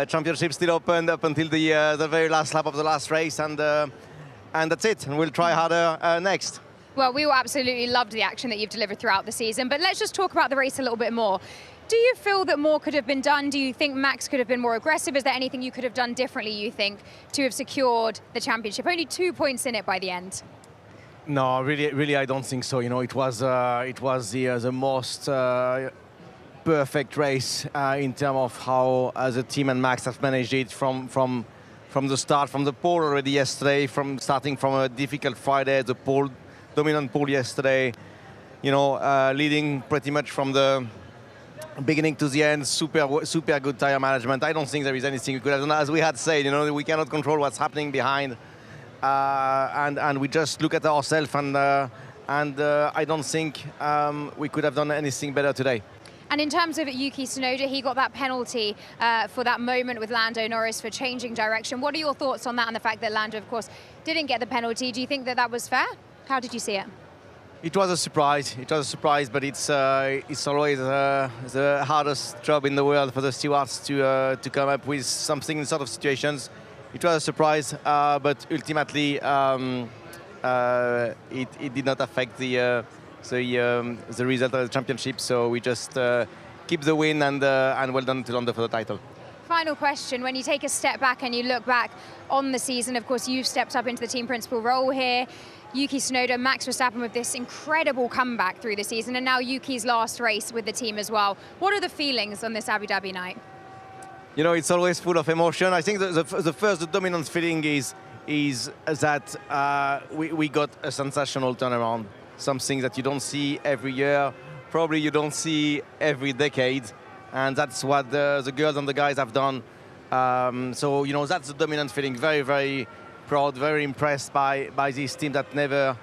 championship still open up until the very last lap of the last race, and that's it. And we'll try harder next. Well, we all absolutely loved the action that you've delivered throughout the season, but let's just talk about the race a little bit more. Do you feel that more could have been done? Do you think Max could have been more aggressive? Is there anything you could have done differently, you think, to have secured the championship? Only 2 points in it by the end. No, really, I don't think so. It was the most perfect race in terms of how the team and Max have managed it from the start, from the pole already yesterday, starting from a difficult Friday, the dominant pole yesterday, leading pretty much from the beginning to the end. Super good tire management. I don't think there is anything we could have done. As we had said, we cannot control what's happening behind, and we just look at ourselves, and I don't think we could have done anything better today. And in terms of Yuki Tsunoda, he got that penalty for that moment with Lando Norris for changing direction. What are your thoughts on that and the fact that Lando, of course, didn't get the penalty? Do you think that that was fair? How did you see it? It was a surprise. It was a surprise, but it's always the hardest job in the world for the stewards to come up with something in sort of situations. It was a surprise, but ultimately it did not affect the result of the championship. So we just keep the win and well done to Lando for the title. Final question, when you take a step back and you look back on the season, of course, you've stepped up into the team principal role here. Yuki Tsunoda, Max Verstappen with this incredible comeback through the season, and now Yuki's last race with the team as well. What are the feelings on this Abu Dhabi night? You know, it's always full of emotion. I think the dominant feeling is that we got a sensational turnaround, something that you don't see every year, probably you don't see every decade, and that's what the girls and the guys have done. So, you know, that's the dominant feeling. Very, very proud, very impressed by this team that never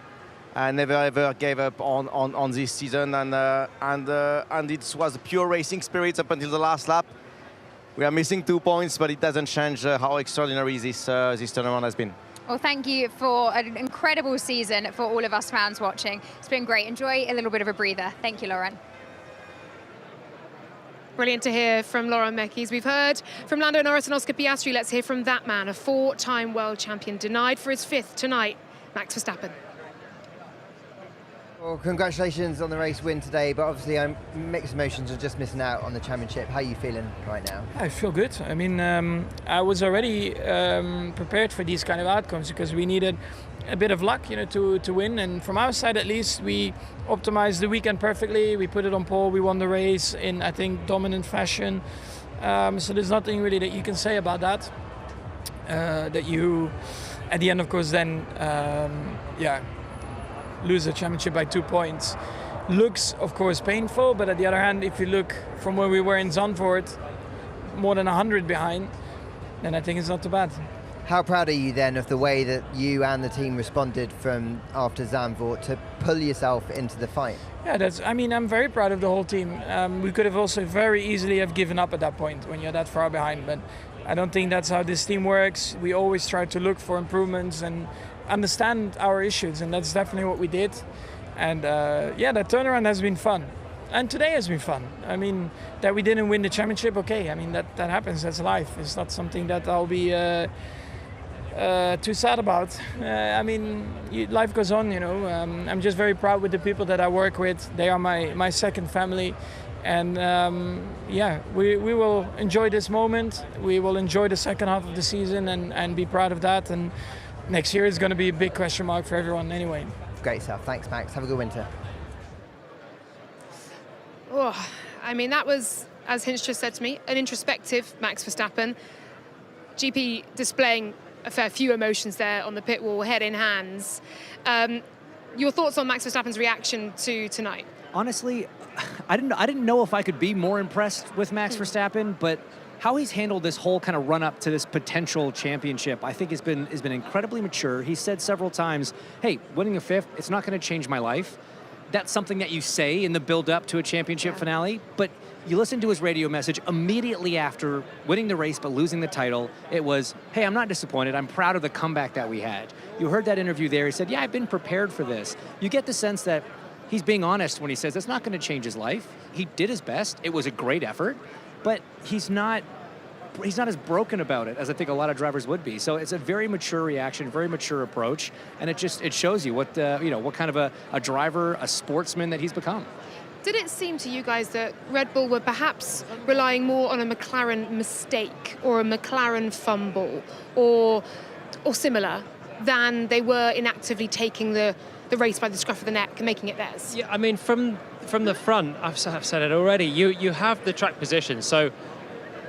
ever gave up on this season, and it was pure racing spirit up until the last lap. We are missing 2 points, but it doesn't change how extraordinary this turnaround has been. Well, thank you for an incredible season for all of us fans watching. It's been great. Enjoy a little bit of a breather. Thank you, Laurent. Brilliant to hear from Laurent Mekies. We've heard from Lando Norris and Oscar Piastri. Let's hear from that man, a 4-time world champion, denied for his 5th tonight, Max Verstappen. Well, congratulations on the race win today, but obviously I'm mixed emotions of just missing out on the championship. How are you feeling right now? I feel good. I mean, I was already prepared for these kind of outcomes because we needed a bit of luck, you know, to win. And from our side, at least, we optimized the weekend perfectly. We put it on pole. We won the race in, I think, dominant fashion. So there's nothing really that you can say about that. That you, at the end, of course, then, lose the championship by 2 points looks, of course, painful. But at the other hand, if you look from where we were in Zandvoort, more than 100 behind, then I think it's not too bad. How proud are you then of the way that you and the team responded from after Zandvoort to pull yourself into the fight? Yeah, I'm very proud of the whole team. We could have also very easily have given up at that point when you're that far behind, but I don't think that's how this team works. We always try to look for improvements and understand our issues, and that's definitely what we did. And that turnaround has been fun. And today has been fun. I mean, that we didn't win the championship, okay. I mean, that happens, that's life. It's not something that I'll be too sad about. Life goes on, you know. I'm just very proud with the people that I work with. They are my second family. And we will enjoy this moment. We will enjoy the second half of the season and be proud of that. And next year is going to be a big question mark for everyone anyway. Great stuff. Thanks, Max. Have a good winter. Oh, I mean, that was, as Hinch just said to me, an introspective Max Verstappen. GP displaying a fair few emotions there on the pit wall, head in hands. Your thoughts on Max Verstappen's reaction to tonight? Honestly, I didn't know if I could be more impressed with Max Verstappen, but how he's handled this whole kind of run up to this potential championship, I think has been incredibly mature. He said several times, hey, winning a 5th, it's not going to change my life. That's something that you say in the build up to a championship finale, but you listen to his radio message immediately after winning the race but losing the title. It was, hey, I'm not disappointed. I'm proud of the comeback that we had. You heard that interview there. He said, yeah, I've been prepared for this. You get the sense that he's being honest when he says it's not going to change his life. He did his best. It was a great effort, but he's not as broken about it as I think a lot of drivers would be. So it's a very mature reaction, very mature approach, and it shows you what kind of a driver, a sportsman that he's become. Did it seem to you guys that Red Bull were perhaps relying more on a McLaren mistake or a McLaren fumble or similar than they were in actively taking the race by the scruff of the neck and making it theirs? Yeah, I mean, from the front, I've said it already, you have the track position, so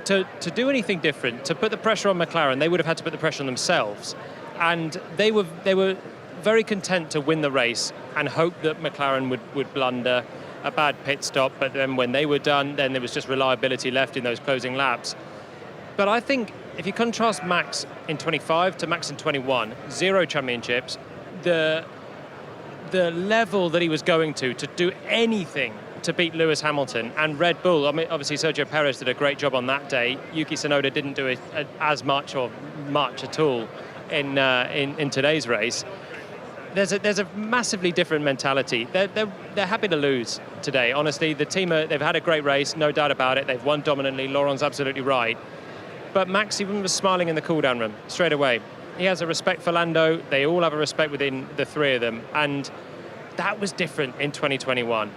to do anything different, to put the pressure on McLaren, they would have had to put the pressure on themselves. And they were very content to win the race and hope that McLaren would blunder a bad pit stop, but then when they were done, then there was just reliability left in those closing laps. But I think if you contrast Max in 25 to Max in 21, 0 championships, the level that he was going to do anything to beat Lewis Hamilton and Red Bull. I mean, obviously Sergio Perez did a great job on that day. Yuki Tsunoda didn't do it as much or much at all in today's race. There's a massively different mentality. They're happy to lose today. Honestly, the team they've had a great race, no doubt about it. They've won dominantly. Laurent's absolutely right. But Max even was smiling in the cool-down room straight away. He has a respect for Lando. They all have a respect within the three of them, and that was different in 2021.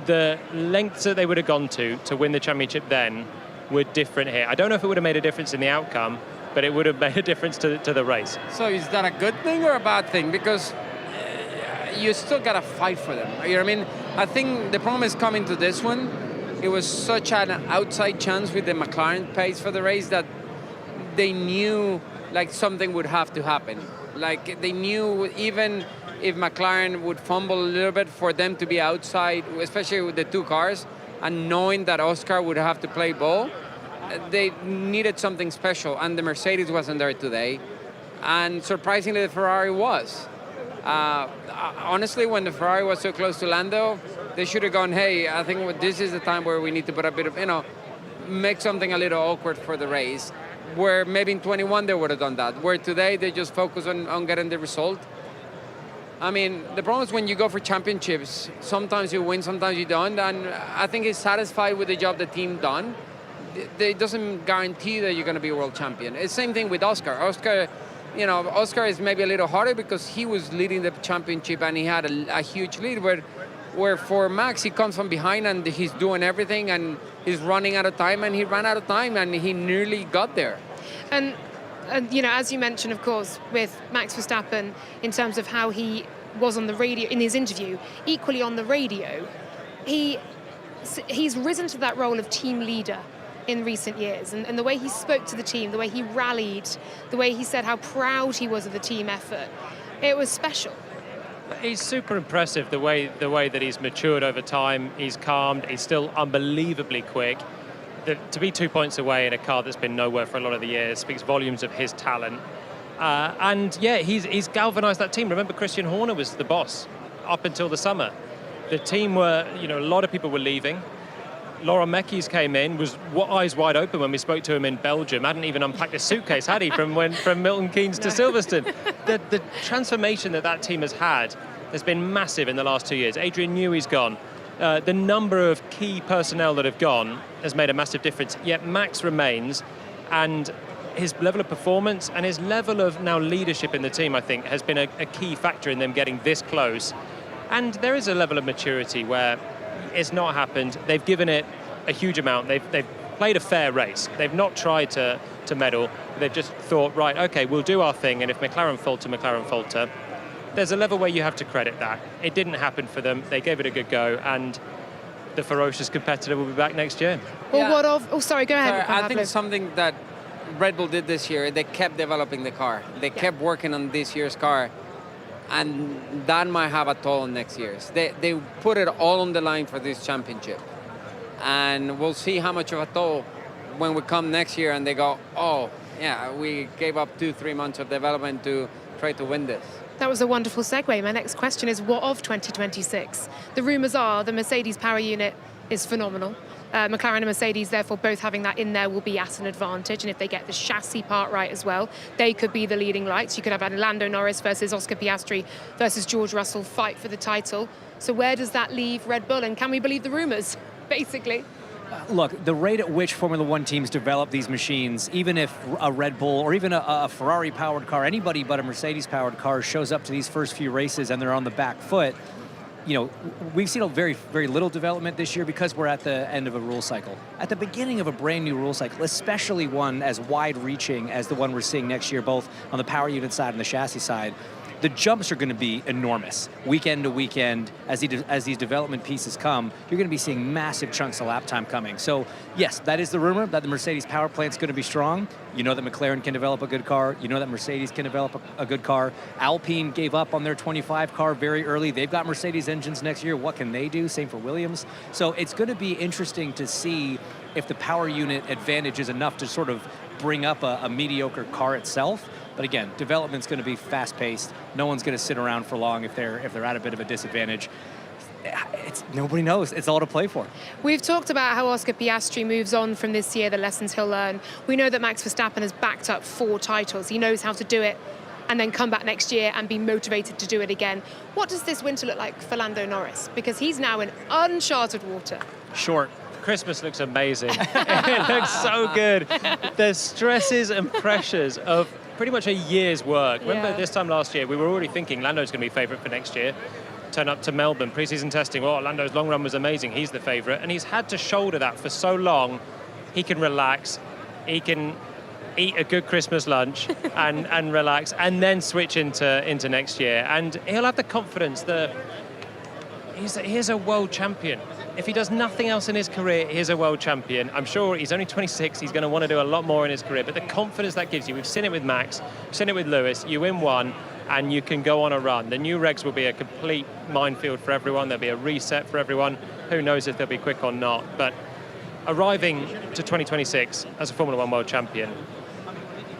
The lengths that they would have gone to win the championship then were different here. I don't know if it would have made a difference in the outcome, but it would have made a difference to the race. So is that a good thing or a bad thing? Because you still got to fight for them. You know what I mean? I think the problem is coming to this one. It was such an outside chance with the McLaren pace for the race that they knew like something would have to happen. Like they knew even if McLaren would fumble a little bit for them to be outside, especially with the two cars, and knowing that Oscar would have to play ball, they needed something special, and the Mercedes wasn't there today. And surprisingly, the Ferrari was. Honestly, when the Ferrari was so close to Lando, they should have gone, hey, I think this is the time where we need to put a bit of, make something a little awkward for the race, where maybe in 21 they would have done that, where today they just focus on getting the result. I mean, the problem is when you go for championships, sometimes you win, sometimes you don't, and I think he's satisfied with the job the team done. It doesn't guarantee that you're going to be a world champion. It's the same thing with Oscar. Oscar is maybe a little harder because he was leading the championship and he had a huge lead, where for Max, he comes from behind and he's doing everything and he's running out of time, and he ran out of time and he nearly got there. And as you mentioned, of course, with Max Verstappen, in terms of how he was on the radio in his interview, equally on the radio, he's risen to that role of team leader in recent years, and the way he spoke to the team, the way he rallied, the way he said how proud he was of the team effort, it was special. He's super impressive, the way that he's matured over time. He's calmed, he's still unbelievably quick. To be 2 points away in a car that's been nowhere for a lot of the years speaks volumes of his talent. And yeah, he's galvanized that team. Remember, Christian Horner was the boss up until the summer. The team were, a lot of people were leaving. Laurent Mekies came in, was eyes wide open when we spoke to him in Belgium. Hadn't even unpacked his suitcase, had he, from Milton Keynes to Silverstone. The transformation that team has had has been massive in the last 2 years. Adrian Newey's gone. The number of key personnel that have gone has made a massive difference. Yet Max remains, and his level of performance and his level of now leadership in the team, I think, has been a key factor in them getting this close. And there is a level of maturity where it's not happened. They've given it a huge amount. They've played a fair race. They've not tried to meddle. They've just thought, right, okay, we'll do our thing, and if McLaren falter, McLaren falter. There's a level where you have to credit that. It didn't happen for them. They gave it a good go, and the ferocious competitor will be back next year. Well, yeah. Sorry, go ahead. I think something that Red Bull did this year, they kept developing the car. They kept working on this year's car, and that might have a toll on next year's. They put it all on the line for this championship, and we'll see how much of a toll when we come next year and they go, oh, yeah, we gave up 2-3 months of development to try to win this. That was a wonderful segue. My next question is, what of 2026? The rumours are the Mercedes power unit is phenomenal. McLaren and Mercedes, therefore, both having that in there will be at an advantage. And if they get the chassis part right as well, they could be the leading lights. You could have Lando Norris versus Oscar Piastri versus George Russell fight for the title. So where does that leave Red Bull? And can we believe the rumours, basically? Look, the rate at which Formula One teams develop these machines, even if a Red Bull or even a Ferrari-powered car, anybody but a Mercedes-powered car shows up to these first few races and they're on the back foot, we've seen a very, very little development this year because we're at the end of a rule cycle. At the beginning of a brand new rule cycle, especially one as wide-reaching as the one we're seeing next year, both on the power unit side and the chassis side, the jumps are going to be enormous. Weekend to weekend, as these development pieces come, you're going to be seeing massive chunks of lap time coming. So, yes, that is the rumor, that the Mercedes power plant's going to be strong. You know that McLaren can develop a good car. You know that Mercedes can develop a good car. Alpine gave up on their 25 car very early. They've got Mercedes engines next year. What can they do? Same for Williams. So it's going to be interesting to see if the power unit advantage is enough to sort of bring up a mediocre car itself. But again, development's going to be fast-paced. No one's going to sit around for long if they're at a bit of a disadvantage. nobody knows. It's all to play for. We've talked about how Oscar Piastri moves on from this year, the lessons he'll learn. We know that Max Verstappen has backed up 4 titles. He knows how to do it and then come back next year and be motivated to do it again. What does this winter look like for Lando Norris? Because he's now in uncharted water. Short. Christmas looks amazing. It looks so good. The stresses and pressures of pretty much a year's work. Remember this time last year, we were already thinking Lando's going to be favourite for next year. Turn up to Melbourne, pre-season testing. Well, Lando's long run was amazing. He's the favourite. And he's had to shoulder that for so long. He can relax. He can eat a good Christmas lunch and relax and then switch into next year. And he'll have the confidence that he's a world champion. If he does nothing else in his career, he's a world champion. I'm sure he's only 26. He's going to want to do a lot more in his career. But the confidence that gives you, we've seen it with Max, we've seen it with Lewis. You win one and you can go on a run. The new regs will be a complete minefield for everyone. There'll be a reset for everyone. Who knows if they'll be quick or not. But arriving to 2026 as a Formula One world champion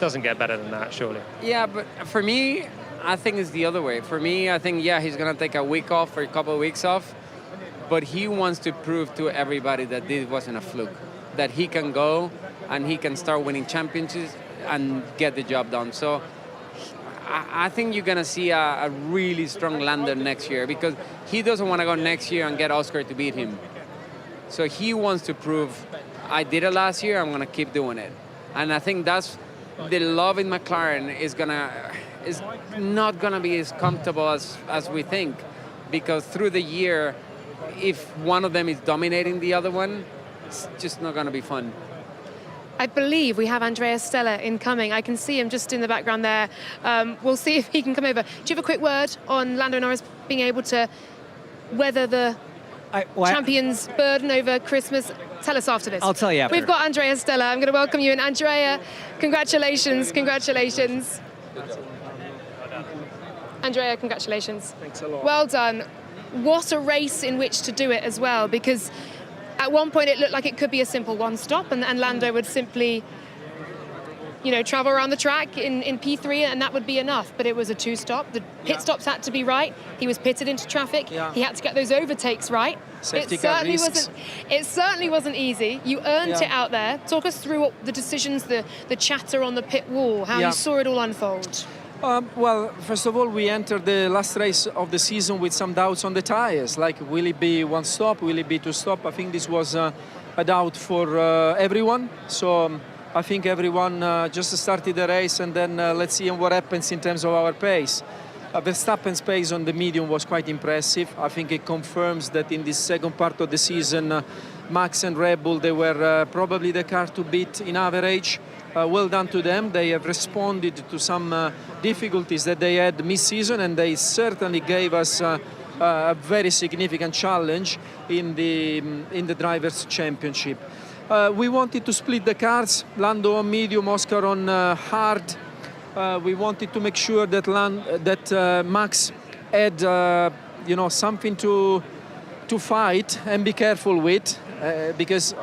doesn't get better than that, surely. Yeah, but for me, I think it's the other way. For me, I think, yeah, he's going to take a week off or a couple of weeks off. But he wants to prove to everybody that this wasn't a fluke, that he can go and he can start winning championships and get the job done. So I think you're going to see a really strong Lando next year, because he doesn't want to go next year and get Oscar to beat him. So he wants to prove, I did it last year, I'm going to keep doing it. And I think that's the love in McLaren is not going to be as comfortable as we think, because through the year, if one of them is dominating the other one, it's just not going to be fun. I believe we have Andrea Stella incoming. I can see him just in the background there. We'll see if he can come over. Do you have a quick word on Lando Norris being able to weather the champion's burden over Christmas? Tell us after this. I'll tell you after. We've got Andrea Stella. I'm going to welcome you. And Andrea, congratulations. Congratulations. Andrea, congratulations. Thanks a lot. Well done. What a race in which to do it as well, because at one point it looked like it could be a simple one stop and Lando would simply, travel around the track in P3 and that would be enough. But it was a 2-stop. The pit stops had to be right. He was pitted into traffic. Yeah. He had to get those overtakes right. Safety car risks. It certainly wasn't easy. You earned it out there. Talk us through what the decisions, the chatter on the pit wall, how you saw it all unfold. Well, first of all, we entered the last race of the season with some doubts on the tires, like will it be 1 stop, will it be 2 stop? I think this was a doubt for everyone. So I think everyone just started the race and then let's see what happens in terms of our pace. Verstappen's pace on the medium was quite impressive. I think it confirms that in this second part of the season, Max and Red Bull, they were probably the car to beat in average. Well done to them. They have responded to some difficulties that they had mid-season, and they certainly gave us a very significant challenge in the Drivers' Championship. We wanted to split the cars, Lando on medium, Oscar on hard. We wanted to make sure that Max had something to fight and be careful with, because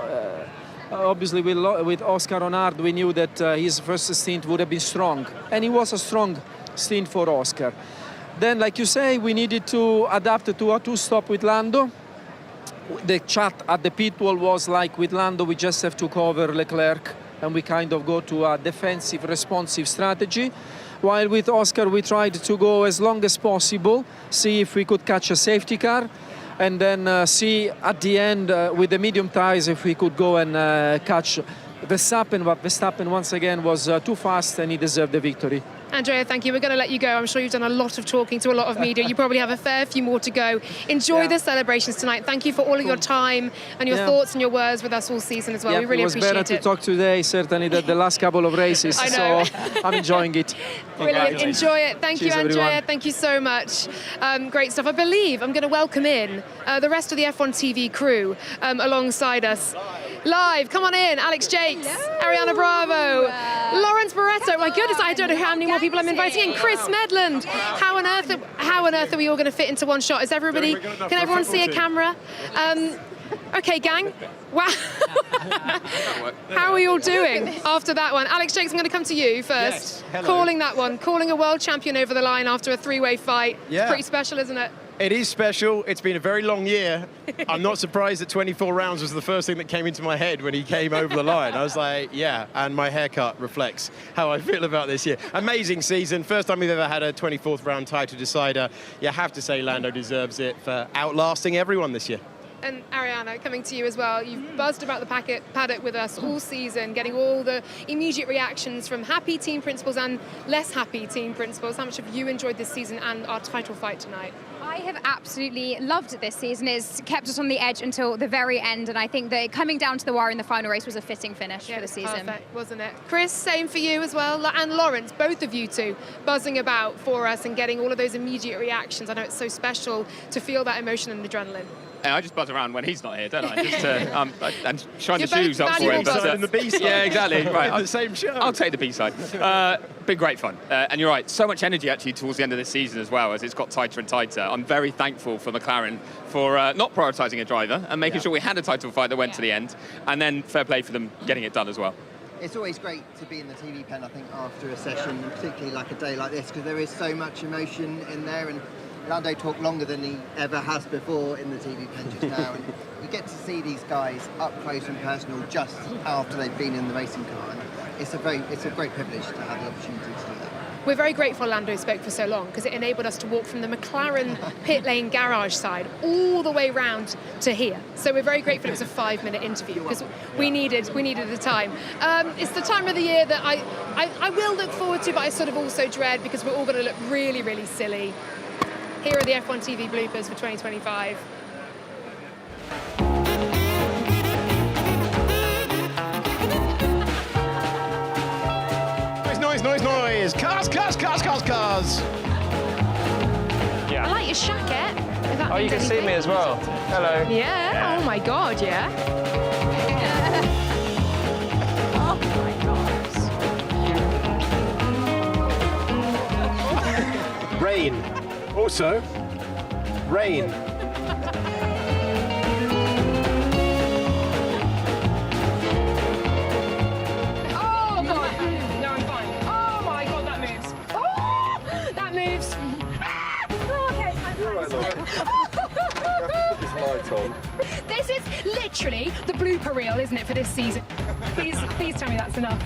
obviously with Oscar on hard we knew that his first stint would have been strong, and it was a strong stint for Oscar. Then, like you say, we needed to adapt to a 2-stop with Lando. The chat at the pit wall was like, with Lando we just have to cover Leclerc and we kind of go to a defensive responsive strategy, while with Oscar we tried to go as long as possible, see if we could catch a safety car, and then see at the end with the medium tires if we could go and catch Verstappen. But Verstappen once again was too fast and he deserved the victory. Andrea, thank you. We're going to let you go. I'm sure you've done a lot of talking to a lot of media. You probably have a fair few more to go. Enjoy the celebrations tonight. Thank you for all of your time and your thoughts and your words with us all season as well. We really appreciate it. It was better to talk today, certainly, than the last couple of races. I know. So I'm enjoying it. Brilliant. Enjoy it. Thank you, Andrea. Everyone. Thank you so much. Great stuff. I believe I'm going to welcome in the rest of the F1 TV crew alongside us. Live, come on in. Alex Jakes, Ariana Bravo, Lawrence Barretto. My goodness, I don't know how many more people I'm inviting in. Chris Medland. How on earth are we all going to fit into one shot? Can everyone see a camera? Okay, gang. Wow. How are we all doing after that one? Alex Jakes, I'm going to come to you first. Yes, hello. Calling that one, calling a world champion over the line after a 3-way fight. Yeah. It's pretty special, isn't it? It is special. It's been a very long year. I'm not surprised that 24 rounds was the first thing that came into my head when he came over the line. I was like, yeah, and my haircut reflects how I feel about this year. Amazing season. First time we've ever had a 24th round title decider. You have to say Lando deserves it for outlasting everyone this year. And Ariana, coming to you as well, you've buzzed about the paddock with us all season, getting all the immediate reactions from happy team principals and less happy team principals. How much have you enjoyed this season and our title fight tonight? I have absolutely loved this season. It's kept us on the edge until the very end, and I think that coming down to the wire in the final race was a fitting finish for the season. Perfect, wasn't it? Chris, same for you as well, and Lawrence, both of you two buzzing about for us and getting all of those immediate reactions. I know it's so special to feel that emotion and adrenaline. I just buzz around when he's not here, don't I? Just and shine You're the shoes up for him. But, the B side. Yeah, exactly. Right, the same show. I'll take the B side. Been great fun, and you're right. So much energy actually towards the end of this season as well, as it's got tighter and tighter. I'm very thankful for McLaren for not prioritising a driver and making sure we had a title fight that went to the end, and then fair play for them getting it done as well. It's always great to be in the TV pen, I think, after a session, particularly like a day like this, because there is so much emotion in there, and Lando talked longer than he ever has before in the TV pen just now, and you get to see these guys up close and personal just after they've been in the racing car, and it's a great privilege to have the opportunity to do that. We're very grateful Lando spoke for so long because it enabled us to walk from the McLaren pit lane garage side all the way round to here. So we're very grateful it was a 5-minute interview because we needed the time. It's the time of the year that I will look forward to, but I sort of also dread because we're all going to look really, really silly. Here are the F1 TV bloopers for 2025. Noise. Cars. Yeah. I like your jacket. Oh, you can see me as well. Hello. Yeah. Oh my God, yeah. Oh my God. Rain. Also, rain. Oh God. No, I'm fine. Oh my God, that moves. Oh, that moves. This is literally the blooper reel, isn't it, for this season? Please tell me that's enough.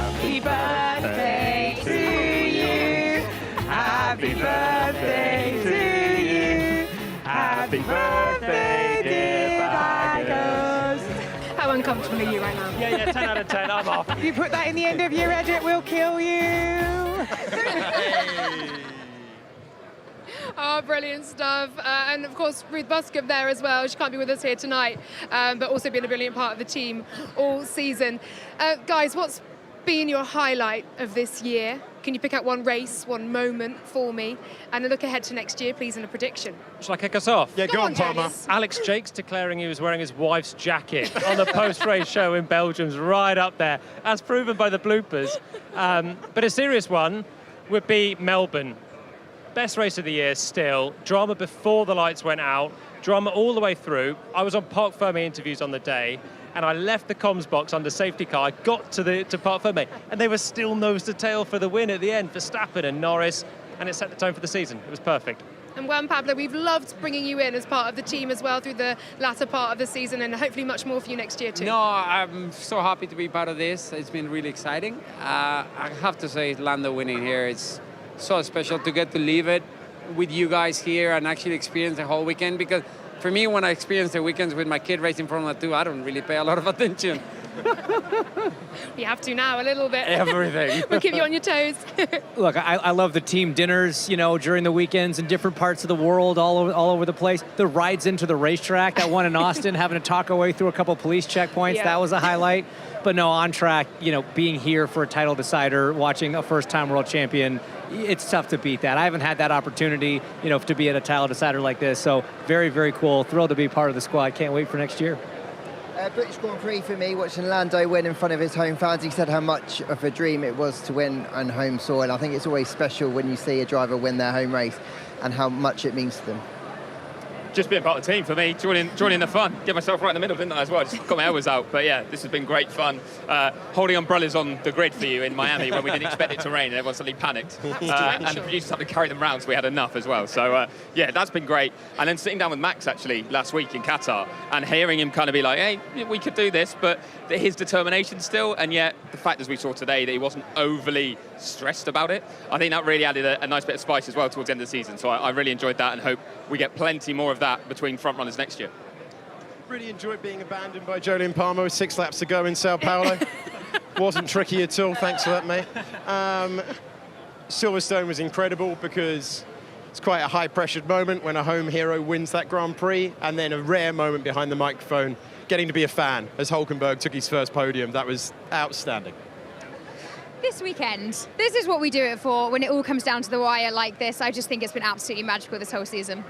Happy birthday to you. Happy birthday to you. Happy birthday, dear Bagos. How uncomfortable are you right now? Yeah, 10 out of 10, I'm off. If you put that in the end of your edit, we'll kill you. Oh, brilliant stuff. And of course, Ruth Buscombe there as well. She can't be with us here tonight, but also been a brilliant part of the team all season. Guys, what's been your highlight of this year? Can you pick out one race, one moment for me? And a look ahead to next year, please, and a prediction. Shall I kick us off? Yeah, go on, Palmer. Alex Jakes declaring he was wearing his wife's jacket on the post-race show in Belgium's right up there, as proven by the bloopers. But a serious one would be Melbourne. Best race of the year still. Drama before the lights went out. Drama all the way through. I was on Parc Ferme interviews on the day, and I left the comms box under safety car. I got to Parc Ferme, and they were still nose to tail for the win at the end for Verstappen and Norris, and it set the tone for the season. It was perfect. And Juan Pablo, we've loved bringing you in as part of the team as well through the latter part of the season, and hopefully much more for you next year too. No, I'm so happy to be part of this. It's been really exciting. I have to say, Lando winning here is so special to get to leave it with you guys here and actually experience the whole weekend, because for me, when I experience the weekends with my kid racing Formula 2, I don't really pay a lot of attention. You have to now, a little bit. Everything. We'll keep you on your toes. Look, I love the team dinners, during the weekends in different parts of the world, all over the place. The rides into the racetrack, that one in Austin, having to talk our way through a couple police checkpoints, that was a highlight. But no, on track, being here for a title decider, watching a first-time world champion, it's tough to beat that. I haven't had that opportunity, to be at a title decider like this. So very, very cool. Thrilled to be part of the squad. Can't wait for next year. British Grand Prix for me, watching Lando win in front of his home fans. He said how much of a dream it was to win on home soil. I think it's always special when you see a driver win their home race and how much it means to them. Just being part of the team for me, joining the fun. Get myself right in the middle, didn't I, as well? Just got my elbows out. But yeah, this has been great fun. Holding umbrellas on the grid for you in Miami when we didn't expect it to rain and everyone suddenly panicked. And the producers had to carry them round, so we had enough as well. So yeah, that's been great. And then sitting down with Max actually last week in Qatar and hearing him kind of be like, hey, we could do this, but his determination still, and yet the fact, as we saw today, that he wasn't overly stressed about it, I think that really added a nice bit of spice as well towards the end of the season. So I really enjoyed that and hope we get plenty more of that between front runners next year. Really enjoyed being abandoned by Jolyon Palmer with 6 laps to go in Sao Paulo. Wasn't tricky at all, thanks for that, mate. Silverstone was incredible because it's quite a high-pressured moment when a home hero wins that Grand Prix, and then a rare moment behind the microphone, getting to be a fan as Hülkenberg took his first podium. That was outstanding. This weekend, this is what we do it for when it all comes down to the wire like this. I just think it's been absolutely magical this whole season.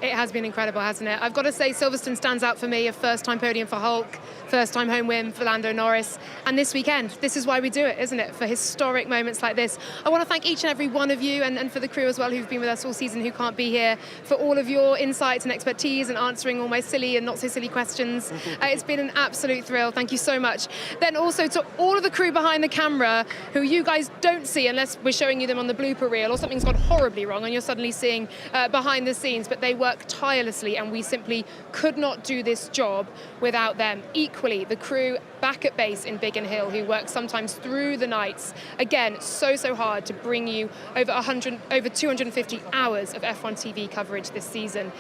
It has been incredible, hasn't it? I've got to say Silverstone stands out for me, a first-time podium for Hulk, first-time home win for Lando Norris. And this weekend, this is why we do it, isn't it? For historic moments like this. I want to thank each and every one of you and for the crew as well who've been with us all season who can't be here, for all of your insights and expertise and answering all my silly and not so silly questions. It's been an absolute thrill. Thank you so much. Then also to all of the crew behind the camera who you guys don't see unless we're showing you them on the blooper reel or something's gone horribly wrong and you're suddenly seeing behind the scenes, but they work tirelessly and we simply could not do this job without them. Equally, the crew back at base in Biggin Hill who work sometimes through the nights. Again, so hard to bring you over 250 hours of F1 TV coverage this season.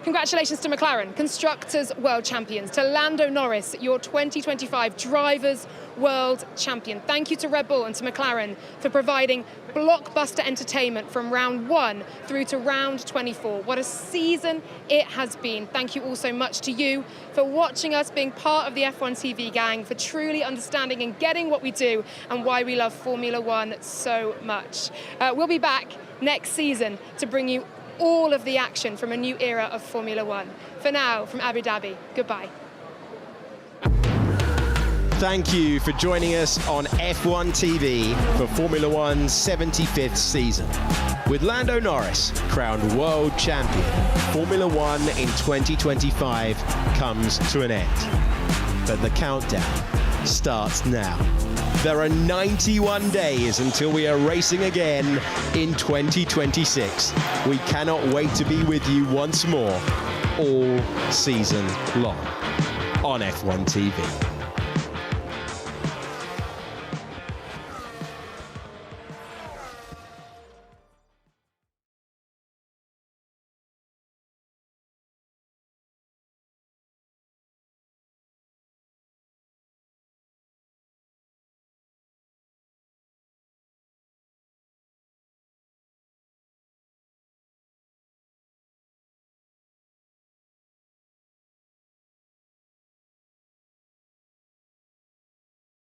Congratulations to McLaren, Constructors World Champions, to Lando Norris, your 2025 Drivers World Champion. Thank you to Red Bull and to McLaren for providing blockbuster entertainment from round 1 through to round 24. What a season it has been. Thank you all so much to you for watching us, being part of the F1 TV gang, for truly understanding and getting what we do and why we love Formula One so much. We'll be back next season to bring you all of the action from a new era of Formula One. For now, from Abu Dhabi, goodbye. Thank you for joining us on F1 TV for Formula One's 75th season. With Lando Norris crowned world champion, Formula One in 2025 comes to an end. But the countdown starts now. There are 91 days until we are racing again in 2026. We cannot wait to be with you once more, all season long, on F1 TV.